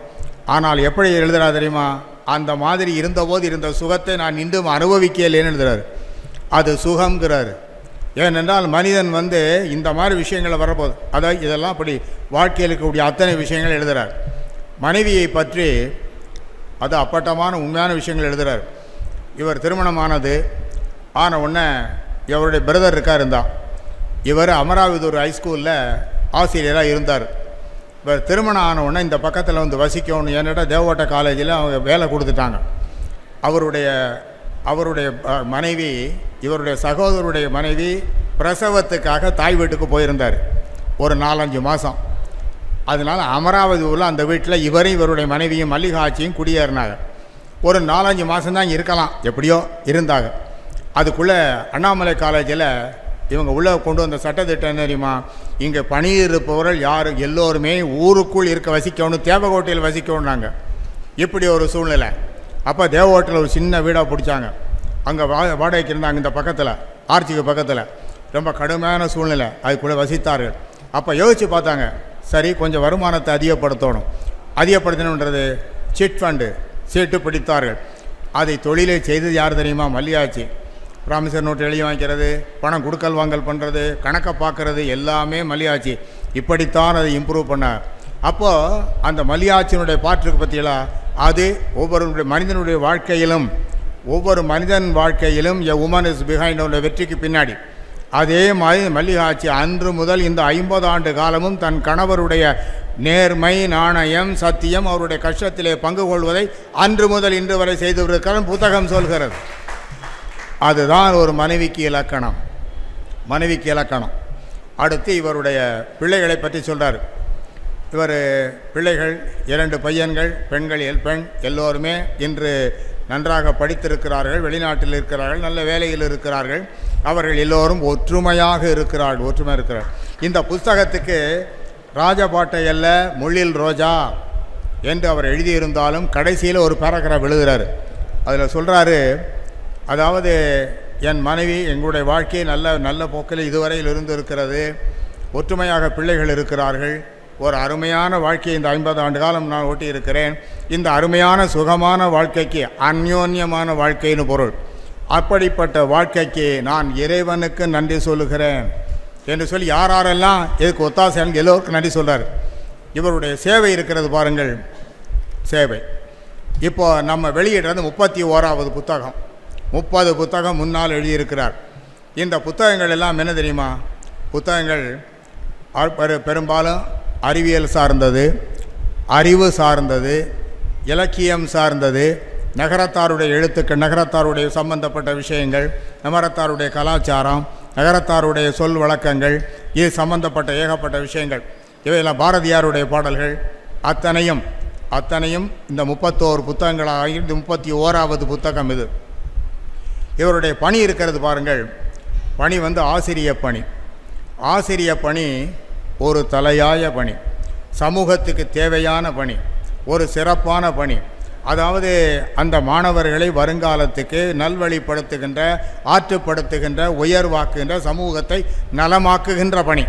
ஆனால் எப்படி எழுதுறா தெரியுமா? அந்த மாதிரி இருந்தபோது இருந்த சுகத்தை நான் இன்னும் அனுபவிக்கலேன்னு எழுதுறாரு. அது சுகம்ங்கிறாரு. ஏனென்றால் மனிதன் இந்த மாதிரி விஷயங்களை வரப்போகுது. அதாவது இதெல்லாம் அப்படி வாழ்க்கையில் இருக்கக்கூடிய அத்தனை விஷயங்கள் எழுதுகிறார். மனைவியை பற்றி அது அப்பட்டமான உண்மையான விஷயங்கள் எழுதுகிறார். இவர் திருமணமானது ஆன உடனே இவருடைய பிரதர் இருந்தான். இவர் அமராவதி ஹைஸ்கூலில் ஆசிரியராக இருந்தார். இவர் திருமணம் ஆன உடனே இந்த பக்கத்தில் வசிக்கணும். என்னடா தேவகோட்டை காலேஜில் அவங்க வேலை கொடுத்துட்டாங்க. அவருடைய அவருடைய மனைவி, இவருடைய சகோதரருடைய மனைவி பிரசவத்துக்காக தாய் வீட்டுக்கு போயிருந்தார் ஒரு 4-5 மாதம். அதனால் அமராவதி ஊரில் அந்த வீட்டில் இவரையும் இவருடைய மனைவியும் மல்லிகா ஆட்சியும் குடியேறினாங்க. ஒரு 4-5 மாதம்தான் இருக்கலாம், எப்படியோ இருந்தாங்க. அதுக்குள்ளே அண்ணாமலை காலேஜில் இவங்க உள்ளே கொண்டு வந்த சட்டத்திட்டம் என்ன தெரியுமா, இங்கே பணியிருப்பவர்கள் யார் எல்லோருமே ஊருக்குள் இருக்க வசிக்கணும், தேவகோட்டையில் வசிக்கணும்னாங்க. இப்படி ஒரு சூழ்நிலை. அப்போ தேவகோட்டையில் ஒரு சின்ன வீடாக பிடிச்சாங்க. அங்கே வாடகைக்கு இருந்தாங்க, இந்த பக்கத்தில் ஆர்ச்சிக்கு பக்கத்தில். ரொம்ப கடுமையான சூழ்நிலை, அதுக்குள்ளே வசித்தார்கள். அப்போ யோசித்து பார்த்தாங்க, சரி கொஞ்சம் வருமானத்தை அதிகப்படுத்தணுன்றது சிட் ஃபண்டு சீட்டு பிடித்தார்கள். அதை தொழிலை செய்தது யார் தெரியுமா, மல்லியாச்சி. ப்ராமிசர் நோட்டு எழுதி வாங்கிக்கிறது, பணம் கொடுக்கல் வாங்கல் பண்ணுறது, கணக்கை பார்க்கறது எல்லாமே மல்லியாச்சி. இப்படித்தான் அதை இம்ப்ரூவ் பண்ணார். அப்போது அந்த மல்லியாச்சியினுடைய பாட்டுக்கு பற்றியெல்லாம் அது ஒவ்வொரு மனிதனுடைய வாழ்க்கையிலும், ஒவ்வொரு மனிதன் வாழ்க்கையிலும் எ உமன் இஸ் பிஹைண்ட் உள்ள வெற்றிக்கு பின்னாடி. அதே மாதிரி மல்லிகாட்சி அன்று முதல் இந்த 50 ஆண்டு காலமும் தன் கணவருடைய நேர்மை, நாணயம், சத்தியம், அவருடைய கஷ்டத்திலே பங்கு கொள்வதை அன்று முதல் இன்று வரை செய்து புத்தகம் சொல்கிறது. அதுதான் ஒரு மனைவிக்கு இலக்கணம். அடுத்து இவருடைய பிள்ளைகளை பற்றி சொல்கிறார். இவர் பிள்ளைகள் 2 பையன்கள், பெண் எல்லோருமே இன்று நன்றாக படித்திருக்கிறார்கள், வெளிநாட்டில் இருக்கிறார்கள், நல்ல வேலையில் இருக்கிறார்கள். அவர்கள் எல்லோரும் ஒற்றுமையாக இருக்கிறார்கள். இந்த புஸ்தகத்துக்கு ராஜபாட்டை அல்ல முள்ளில் ரோஜா என்று அவர் எழுதியிருந்தாலும் கடைசியில் ஒரு பேராகிராஃப் எழுதுகிறார். அதில் சொல்கிறாரு, அதாவது என் மனைவி எங்களுடைய வாழ்க்கை நல்ல போக்கில் இதுவரையில் இருக்கிறது, ஒற்றுமையாக பிள்ளைகள் இருக்கிறார்கள், ஒரு அருமையான வாழ்க்கையை இந்த 50 ஆண்டு காலம் நான் ஓட்டியிருக்கிறேன். இந்த அருமையான சுகமான வாழ்க்கைக்கு அந்யோன்யமான வாழ்க்கைன்னு பொருள். அப்படிப்பட்ட வாழ்க்கைக்கு நான் இறைவனுக்கு நன்றி சொல்லுகிறேன் என்று சொல்லி யாரெல்லாம் இதுக்கு ஒத்தாசைன்னு எல்லோருக்கும் நன்றி சொல்கிறார். இவருடைய சேவை இருக்கிறது பாருங்கள், சேவை. இப்போ நம்ம வெளியிடுறது 31வது புத்தகம். 30 புத்தகம் முன்னால் எழுதியிருக்கிறார். இந்த புத்தகங்கள் எல்லாம் என்ன தெரியுமா, புத்தகங்கள் பெரும்பாலும் அறிவியல் சார்ந்தது, அறிவு சார்ந்தது, இலக்கியம் சார்ந்தது, நகரத்தாருடைய எழுத்துக்கள், நகரத்தாருடைய சம்பந்தப்பட்ட விஷயங்கள், நகரத்தாருடைய கலாச்சாரம், நகரத்தாருடைய சொல் வழக்கங்கள், இது சம்பந்தப்பட்ட ஏகப்பட்ட விஷயங்கள். இவையெல்லாம் பாரதியாருடைய பாடல்கள் அத்தனையும் இந்த 31 புத்தகங்களாக 31வது புத்தகம் இது. இவருடைய பணி இருக்கிறது பாருங்கள். பணி ஆசிரிய பணி ஒரு தலையாய பணி, சமூகத்துக்கு தேவையான பணி, ஒரு சிறப்பான பணி. அதாவது அந்த மாணவர்களை வருங்காலத்துக்கு நல்வழிப்படுத்துகின்ற, ஆற்றுப்படுத்துகின்ற, உயர்வாக்குகின்ற, சமூகத்தை நலமாக்குகின்ற பணி.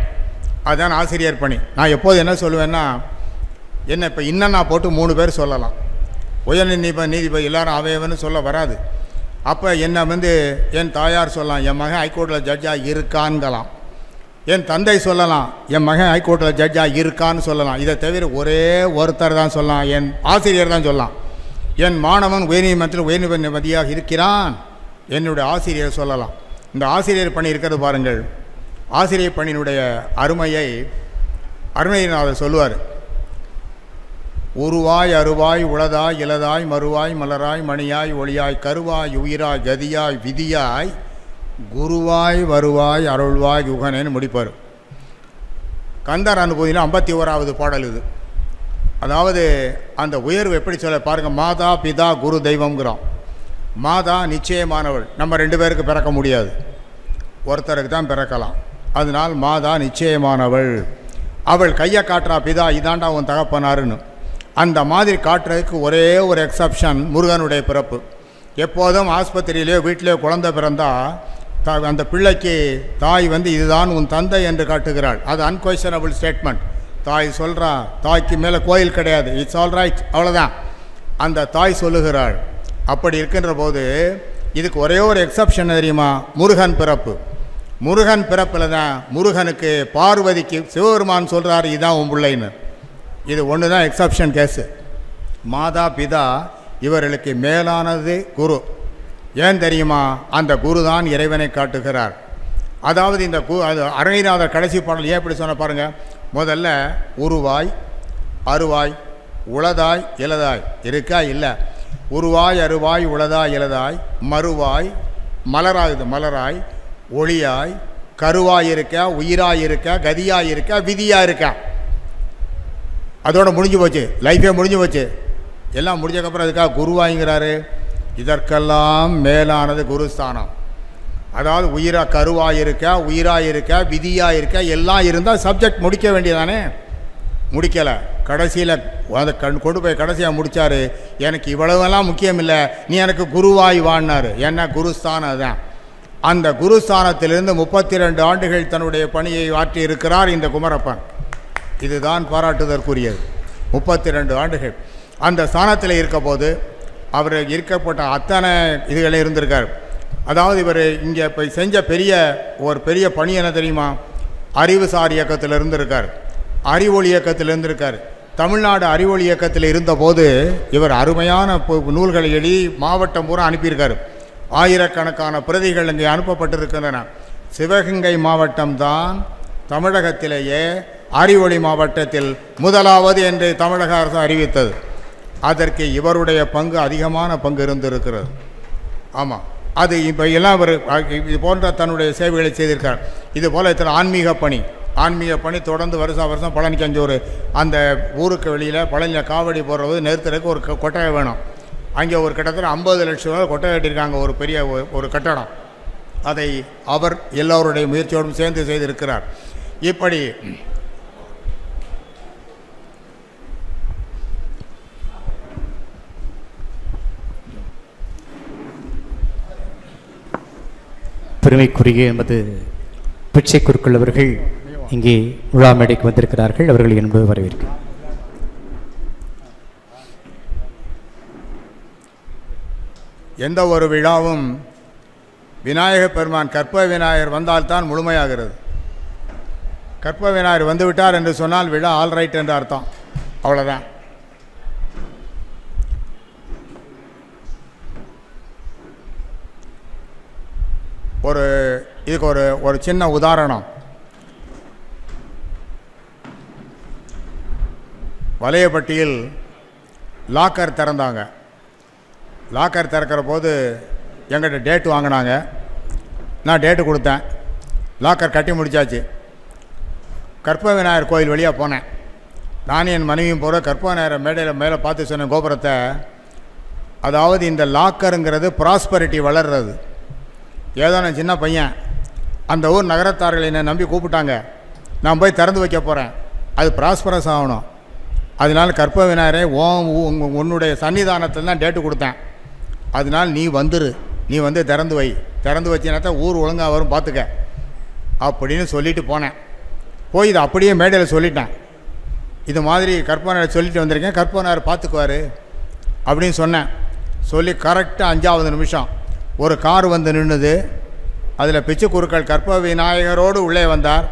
அதுதான் ஆசிரியர் பணி. நான் எப்போது என்ன சொல்லுவேன்னா, என்ன இப்போ இன்னும் நான் போட்டு 3 பேர் சொல்லலாம், உயர் நீதிபதி எல்லாரும் அவையவன்னு சொல்ல வராது. அப்போ என்னை என் தாயார் சொல்லலாம், என் மகன் ஹைகோர்ட்டில் ஜட்ஜாக இருக்கான்கலாம். என் தந்தை சொல்லலாம், என் மகன் ஹைகோர்ட்டில் ஜட்ஜாக இருக்கான்னு சொல்லலாம். இதை தவிர ஒரே ஒருத்தர் தான் சொல்லலாம், என் ஆசிரியர் தான் சொல்லலாம். என் மாணவன் உயர்நீதிமன்றத்தில் உயர்நீதிபதியாக இருக்கிறான், என்னுடைய ஆசிரியர் சொல்லலாம். இந்த ஆசிரியர் பணி இருக்கிறது பாருங்கள். ஆசிரியர் பணியினுடைய அருமையினார் சொல்லுவார். உருவாய் அருவாய் உளதாய் இலதாய் மறுவாய் மலராய் மணியாய் ஒளியாய் கருவாய் உயிராய் கதியாய் விதியாய் குருவாய் வருவாய் அருள்வாய் யுகனேன்னு முடிப்பார். கந்தர் அனுபூதியில் 51வது பாடல் இது. அதாவது அந்த உயர்வு எப்படி சொல்ல பாருங்கள். மாதா பிதா குரு தெய்வம்ங்கிறோம். மாதா நிச்சயமானவள், நம்ம 2 பேருக்கு பிறக்க முடியாது, ஒருத்தருக்கு தான் பிறக்கலாம். அதனால் மாதா நிச்சயமானவள். அவள் கையை காட்டுறா, பிதா இதாண்டா உன் தகப்பனாருன்னு. அந்த மாதிரி காட்டுறதுக்கு ஒரே ஒரு எக்ஸப்ஷன் முருகனுடைய பிறப்பு. எப்போதும் ஆஸ்பத்திரியிலேயோ வீட்டிலேயோ குழந்தை பிறந்தால் அந்த பிள்ளைக்கு தாய் இதுதான் உன் தந்தை என்று காட்டுகிறாள். அது அன்கொஸ்டனபிள் ஸ்டேட்மெண்ட். தாய் சொல்கிறா, தாய்க்கு மேலே கோயில் கிடையாது, இட்ஸ் ஆல் ரைட், அவ்வளோதான் அந்த தாய் சொல்லுகிறாள். அப்படி இருக்கின்ற போது இதுக்கு ஒரே ஒரு எக்ஸப்ஷன் தெரியுமா, முருகன் பிறப்பு. முருகன் பிறப்பில் தான் முருகனுக்கு பார்வதிக்கு சிவபெருமான் சொல்கிறார், இதுதான் உன் பிள்ளைன்னு. இது ஒன்று தான் எக்ஸப்ஷன் கேஸு. மாதா பிதா இவர்களுக்கு மேலானது குரு. ஏன் தெரியுமா, அந்த குரு தான் இறைவனை காட்டுகிறார். அதாவது இந்த அருணைநாதர் கடைசி பாடல் ஏன் இப்படி சொன்ன பாருங்கள். முதல்ல உருவாய் அருவாய் உளதாய் இலதாய் இருக்கா இல்லை. உருவாய் அருவாய் உளதாய் இலதாய் மறுவாய் மலராய் ஒளியாய் கருவாய் இருக்க உயிராய் இருக்க கதியாய் இருக்க விதியாக இருக்க. அதோட முடிஞ்சு போச்சு, லைஃபே முடிஞ்சு போச்சு. எல்லாம் முடிஞ்சக்கப்புறம் அதுக்காக குருவாய்ங்கிறாரு. இதற்கெல்லாம் மேலானது குருஸ்தானம். அதாவது கருவாய் இருக்க உயிராக இருக்க விதியாக இருக்க எல்லாம் இருந்தால் சப்ஜெக்ட் முடிக்க வேண்டியதானே. முடிக்கலை. கடைசியில் அதை கொண்டு போய் கடைசியாக முடித்தார். எனக்கு இவ்வளவெல்லாம் முக்கியம் இல்லை, நீ எனக்கு குருவாய் வான்னார். என்ன குருஸ்தானம் அதுதான். அந்த குருஸ்தானத்திலிருந்து 32 ஆண்டுகள் தன்னுடைய பணியை ஆற்றி இருக்கிறார் இந்த குமரப்பன். இதுதான் பாராட்டுதற்குரியது. 32 ஆண்டுகள் அந்த ஸ்தானத்தில் இருக்க போது அவர் இருக்கப்பட்ட அத்தனை இதுகளே இருந்திருக்கார். அதாவது இவர் இங்கே இப்போ செஞ்ச ஒரு பெரிய பணி என்ன தெரியுமா? அறிவுசார் இயக்கத்தில் இருந்திருக்கார், அறிவொளி இயக்கத்தில் இருந்திருக்கார். தமிழ்நாடு அறிவொளி இயக்கத்தில் இருந்தபோது இவர் அருமையான நூல்களை எழுதி மாவட்டம் பூரா அனுப்பியிருக்கார். ஆயிரக்கணக்கான பிரதிகள் இங்கே அனுப்பப்பட்டிருக்கின்றன. சிவகங்கை மாவட்டம்தான் தமிழகத்திலேயே அறிவொளி மாவட்டத்தில் முதலாவது என்று தமிழக அரசு அறிவித்தது. அதற்கு இவருடைய பங்கு அதிகமான பங்கு இருந்திருக்கிறது. ஆமாம், அது இப்போ எல்லாம் இவர் இது போன்ற தன்னுடைய சேவைகளை செய்திருக்கார். இதுபோல் இத்தனை ஆன்மீக பணி தொடர்ந்து வருஷம் பழனிக்கு அஞ்சூர் அந்த ஊருக்கு வெளியில் பழனியில் காவடி போடுறது நிறுத்துறதுக்கு ஒரு கொட்டகை வேணும். அங்கே ஒரு கிட்டத்தட்ட 50 லட்சம் ரூபா கொட்டகை கட்டியிருக்காங்க, ஒரு பெரிய ஒரு கட்டடம். அதை அவர் எல்லோருடைய முயற்சியோடும் சேர்ந்து செய்திருக்கிறார். இப்படி பெருமைக்குரிய எமது பிச்சை குருக்கள் அவர்கள் இங்கே விழா மேடைக்கு வந்திருக்கிறார்கள். அவர்கள் என்பது வரவேற்கிறேன். எந்த ஒரு விழாவும் விநாயகப் பெருமான் கற்ப விநாயகர் வந்தால்தான் முழுமையாகிறது. கற்ப விநாயகர் வந்துவிட்டார் என்று சொன்னால் விழா ஆல்ரைட் என்று அர்த்தம். அவ்வளோதான். இதுக்கு ஒரு சின்ன உதாரணம். வலையப்பட்டியில் லாக்கர் திறந்தாங்க. லாக்கர் திறக்கிற போது எங்கிட்ட டேட்டு வாங்கினாங்க. நான் டேட்டு கொடுத்தேன். லாக்கர் கட்டி முடித்தாச்சு. கற்ப விநாயகர் கோயில் வழியாக போனேன். நானும் என் மனைவியும் போகிற கற்ப விநாயகர் மேடையில் மேலே பார்த்து சொன்னேன் கோபுரத்தை. அதாவது இந்த லாக்கருங்கிறது ப்ராஸ்பரிட்டி வளர்றது. ஏதோ நான் சின்ன பையன், அந்த ஊர் நகரத்தார்கள் என்னை நம்பி கூப்பிட்டாங்க, நான் போய் திறந்து வைக்க போகிறேன், அது ப்ராஸ்பரஸ் ஆகணும். அதனால் கற்ப விநாயகரை உன்னுடைய சன்னிதானத்தில் தான் டேட்டு கொடுத்தேன். அதனால் நீ வந்துரு, நீ வந்து திறந்து வை, திறந்து வச்சினாத்தான் ஊர் ஒழுங்காக வரும் பார்த்துக்க அப்படின்னு சொல்லிட்டு போனேன். போய் இதை அப்படியே மேடையில் சொல்லிட்டேன். இது மாதிரி கற்ப விநாயகர் சொல்லிட்டு வந்திருக்கேன், கற்ப விநாயகர் பார்த்துக்குவார் அப்படின்னு சொன்னேன். சொல்லி கரெக்டாக 5வது நிமிஷம் ஒரு கார் வந்து நின்றுது. அதில் பிச்சு குருக்கள் கற்ப விநாயகரோடு உள்ளே வந்தார்.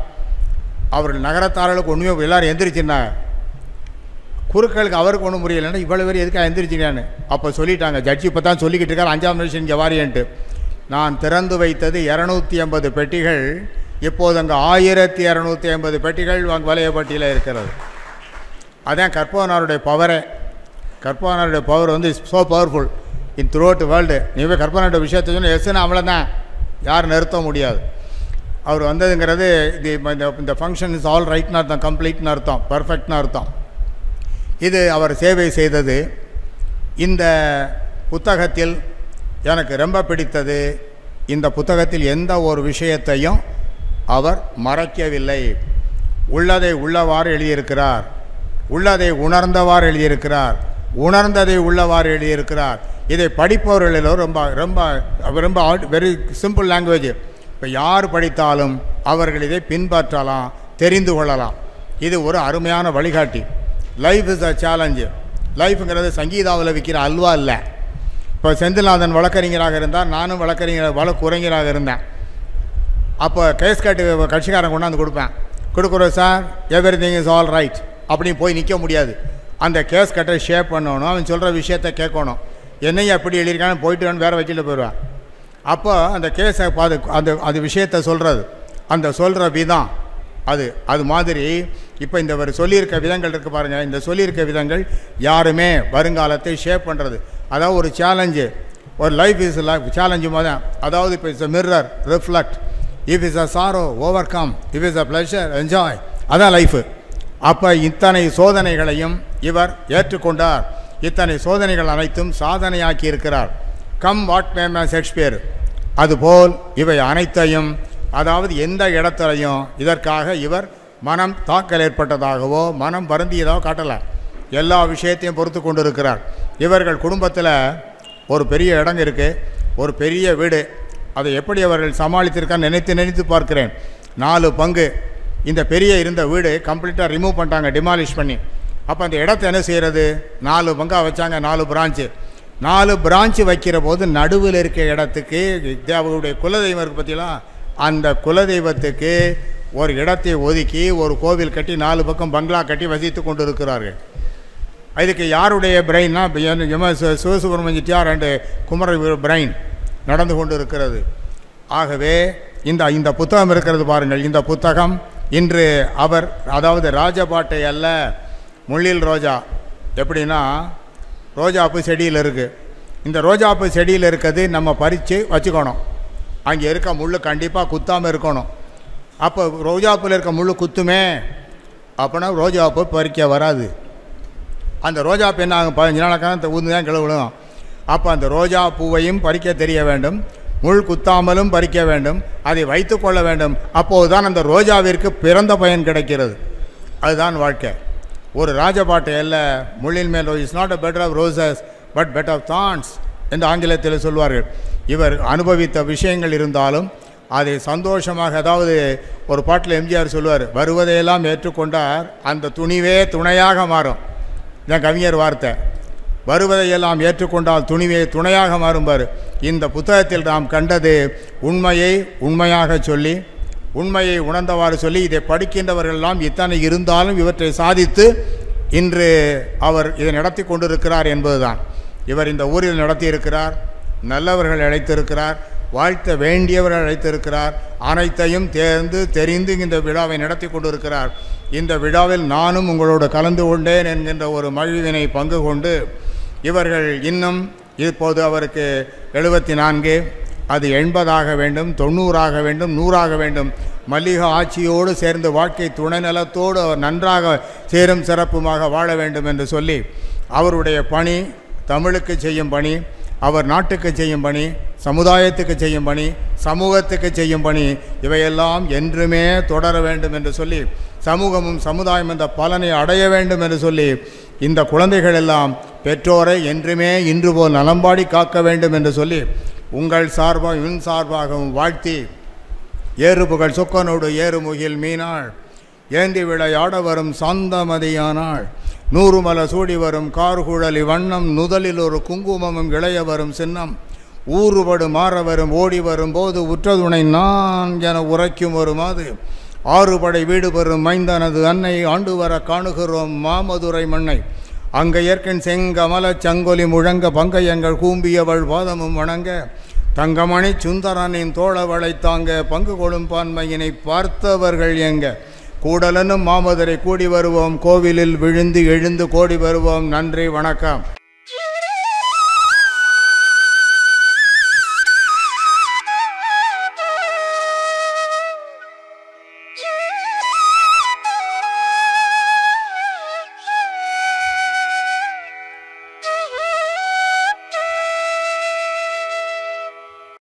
அவர்கள் நகரத்தார்களுக்கு ஒன்றுமே எல்லோரும் எந்திரிச்சிருந்தாங்க. குருக்களுக்கு அவருக்கு ஒன்றும் புரியலைன்னா இவ்வளோ பேர் எதுக்காக எந்திரிச்சினான்னு அப்போ சொல்லிட்டாங்க. ஜட்ஜி இப்போ தான் சொல்லிக்கிட்டு இருக்கார் 5ஆம் நிமிஷம் இங்கே வாரியன்ட்டு. நான் திறந்து வைத்தது 250 பெட்டிகள். இப்போது அங்கே 1250 பெட்டிகள் வலையப்பட்டியில் இருக்கிறது. அதான் கற்பவனாருடைய பவரே. கற்பவனாருடைய பவர் வந்து ஸோ பவர்ஃபுல் இன் த்ரூ அவுட் வேர்ல்டு. நீ போய் கற்பவனாருடைய விஷயத்தை சொன்னால் எஸ்ன்னு அவ்வளோதான், யாரும் நிறுத்த முடியாது. அவர் வந்ததுங்கிறது இந்த ஃபங்க்ஷன் இஸ் ஆல் ரைட்னு அர்த்தம், கம்ப்ளீட்னு அர்த்தம், பர்ஃபெக்ட்னு அர்த்தம். இது அவர் சேவை செய்தது. இந்த புத்தகத்தில் எனக்கு ரொம்ப பிடித்தது, இந்த புத்தகத்தில் எந்த ஒரு விஷயத்தையும் அவர் மறைக்கவில்லை. உள்ளதை உள்ளவாறு எழுதியிருக்கிறார், உள்ளதை உணர்ந்தவாறு எழுதியிருக்கிறார், உணர்ந்ததை உள்ளவாறு எழுதியிருக்கிறார். இதை படிப்பவர்களிலோ ரொம்ப ரொம்ப ரொம்ப வெரி சிம்பிள் லாங்குவேஜ். இப்போ யார் படித்தாலும் அவர்கள் இதை பின்பற்றலாம், தெரிந்து கொள்ளலாம். இது ஒரு அருமையான வழிகாட்டி. Life is a challenge. லைஃபுங்கிறது சங்கீதாவில் விற்கிற அல்வா இல்லை. இப்போ செந்தில்நாதன் வழக்கறிஞராக இருந்தார், நானும் வழக்குரைஞராக இருந்தேன். அப்போ கேஸ் கட்சிக்காரன் கொண்டாந்து கொடுக்குறோம் sir, every thing is all right அப்படின்னு போய் நிற்க முடியாது. அந்த கேஸ் கட்டை ஷேப் பண்ணணும், அவன் சொல்கிற விஷயத்தை கேட்கணும். என்னையும் அப்படி எழுதியிருக்கான்னு போயிட்டு வேறு வக்கீலில் போயிடுவான். அப்போ அந்த கேஸை அந்த விஷயத்தை சொல்கிறது, அந்த சொல்கிற விதம், அது மாதிரி இப்போ இந்த ஒரு சொல்லியிருக்க விதங்கள் இருக்குது பாருங்கள். இந்த சொல்லியிருக்க விதங்கள் யாருமே வருங்காலத்தை ஷேப் பண்ணுறது, அதாவது ஒரு சேலஞ்சு, ஒரு லைஃப் இஸ் லைஃப் சேலஞ்சு மாதிரி தான். அதாவது இப்போ it's a mirror reflect, if is a sorrow over come, if is a pleasure enjoy, அதான் லைஃபு. அப்போ இத்தனை சோதனைகளையும் இவர் ஏற்றுக்கொண்டார். இத்தனை சோதனைகள் அனைத்தும் சாதனையாக்கி இருக்கிறார். கம் வாட் மே ஷேக்ஸ்பியர், அதுபோல் இவை அனைத்தையும், அதாவது எந்த இடத்துலையும் இதற்காக இவர் மனம் தாக்கல் ஏற்பட்டதாகவோ மனம் வருந்தியதாகவோ காட்டலை. எல்லா விஷயத்தையும் பொறுத்து கொண்டு இருக்கிறார். இவர்கள் குடும்பத்தில் ஒரு பெரிய இடம் இருக்குது, ஒரு பெரிய வீடு. அதை எப்படி அவர்கள் சமாளித்திருக்கான்னு நினைத்து பார்க்கிறேன். 4 பங்கு இந்த பெரிய இருந்த வீடு கம்ப்ளீட்டாக ரிமூவ் பண்ணிட்டாங்க, டிமாலிஷ் பண்ணி. அப்போ அந்த இடத்த என்ன செய்கிறது, 4 பங்காக வச்சாங்க, 4 பிரான்ச்சு. 4 பிரான்ச்சு வைக்கிற போது நடுவில் இருக்க இடத்துக்கு அவருடைய குலதெய்வம் இருக்குது பற்றிலாம், அந்த குலதெய்வத்துக்கு ஒரு இடத்தை ஒதுக்கி ஒரு கோவில் கட்டி 4 பக்கம் பங்களா கட்டி வசித்து கொண்டு இருக்கிறார்கள். இதுக்கு யாருடைய பிரெயின்னா சிவசுப்ரமணிய செட்டியார் அண்டு குமர பிரெயின் நடந்து கொண்டு இருக்கிறது. ஆகவே இந்த புத்தகம் இருக்கிறது பாருங்கள். இந்த புத்தகம் இன்று அவர், அதாவது ராஜபாட்டை அல்ல, முள்ளில் ரோஜா. எப்படின்னா ரோஜாப்பு செடியில் இருக்குது. இந்த ரோஜாப்பு செடியில் இருக்கிறது நம்ம பறித்து வச்சுக்கணும். அங்கே இருக்க முள் கண்டிப்பாக குத்தாமல் இருக்கணும். அப்போ ரோஜாப்பில் இருக்க முள் குத்துமே அப்படின்னா ரோஜாப்பு பறிக்க வராது. அந்த ரோஜாப்பு என்ன ஆகும், 15 நாளுக்கான ஊந்து தான் கிளவிடும். அப்போ அந்த ரோஜா பூவையும் பறிக்க தெரிய வேண்டும், முள் குத்தாமலும் பறிக்க வேண்டும், அதை வைத்து கொள்ள வேண்டும். அப்போது தான் அந்த ரோஜாவிற்கு பிறந்த பயன் கிடைக்கிறது. அதுதான் வாழ்க்கை. ஒரு ராஜபாட்டை அல்ல, முள்ளின் மேல் is not a bed of roses but bed of thorns என்று ஆங்கிலத்தில் சொல்வார்கள். இவர் அனுபவித்த விஷயங்கள் இருந்தாலும் அதை சந்தோஷமாக, அதாவது ஒரு பாட்டில் எம்ஜிஆர் சொல்லுவார், வருவதையெல்லாம் ஏற்றுக்கொண்டார் அந்த துணிவே துணையாக மாறும். இதான் கவிஞர் வார்த்தை. வருவதையெல்லாம் ஏற்றுக்கொண்டால் துணிவே துணையாக மாறும்பார். இந்த புத்தகத்தில் நாம் கண்டது உண்மையை உண்மையாக சொல்லி, உண்மையை உணர்ந்தவாறு சொல்லி, இதை படிக்கின்றவர்களெல்லாம் இத்தனை இருந்தாலும் இவற்றை சாதித்து இன்று அவர் இதை நடத்தி கொண்டிருக்கிறார் என்பதுதான். இவர் இந்த ஊரில் நடத்தியிருக்கிறார், நல்லவர்கள் அழைத்திருக்கிறார், வாழ்த்த வேண்டியவர்கள் அழைத்திருக்கிறார், அனைத்தையும் தெரிந்து இந்த விழாவை நடத்தி கொண்டிருக்கிறார். இந்த விழாவில் நானும் உங்களோடு கலந்து கொண்டேன் என்கின்ற ஒரு மகிழ்வினை பங்கு கொண்டு இவர்கள் இன்னும் இப்போது அவருக்கு 74, அது 80 வேண்டும், 90 வேண்டும், 100 வேண்டும். மல்லிகா ஆட்சியோடு சேர்ந்து வாழ்க்கை துணை நலத்தோடு அவர் நன்றாக சேரும் சிறப்புமாக வாழ வேண்டும் என்று சொல்லி அவருடைய பணி, தமிழுக்கு செய்யும் பணி, அவர் நாட்டுக்கு செய்யும் பணி, சமுதாயத்துக்கு செய்யும் பணி, சமூகத்துக்கு செய்யும் பணி, இவையெல்லாம் என்றுமே தொடர வேண்டும் என்று சொல்லி, சமூகமும் சமுதாயம் என்ற பலனை அடைய வேண்டும் என்று சொல்லி, இந்த குழந்தைகள் எல்லாம் பெற்றோரை என்றுமே இன்று போல் நலம்பாடி காக்க வேண்டும் என்று சொல்லி உங்கள் சார்பாக உன் சார்பாகவும் வாழ்த்தி, ஏறுபுகழ் சொக்கனோடு ஏறுமுகில் மீனாள் ஏந்தி விளையாட வரும் சாந்தமதியானாள் 100 மல சூடி வரும் கார்குழலி வண்ணம் நுதலில் ஒரு குங்குமமும் இளைய வரும் சின்னம் ஊறுபடு மாற வரும் ஓடி வரும் போது உற்றதுணை நான் என உரைக்கும் ஒரு மாது 6 படை வீடு பெறும் மைந்தனது அன்னை ஆண்டு வர காணுகிறோம் மாமதுரை மண்ணை அங்க ஏற்கன் செங்கமல சங்கொலி முழங்க பங்கையங்கள் கூம்பியவள் பாதமும் வணங்க தங்கமணி சுந்தரனின் தோளவளை தாங்க பங்கு கொள்ளும் பான்மையினை பார்த்தவர்கள் எங்க கூடலனும் மாமதுரை கூடி வருவோம் கோவிலில் விழுந்து எழுந்து கோடி வருவோம். நன்றி, வணக்கம்.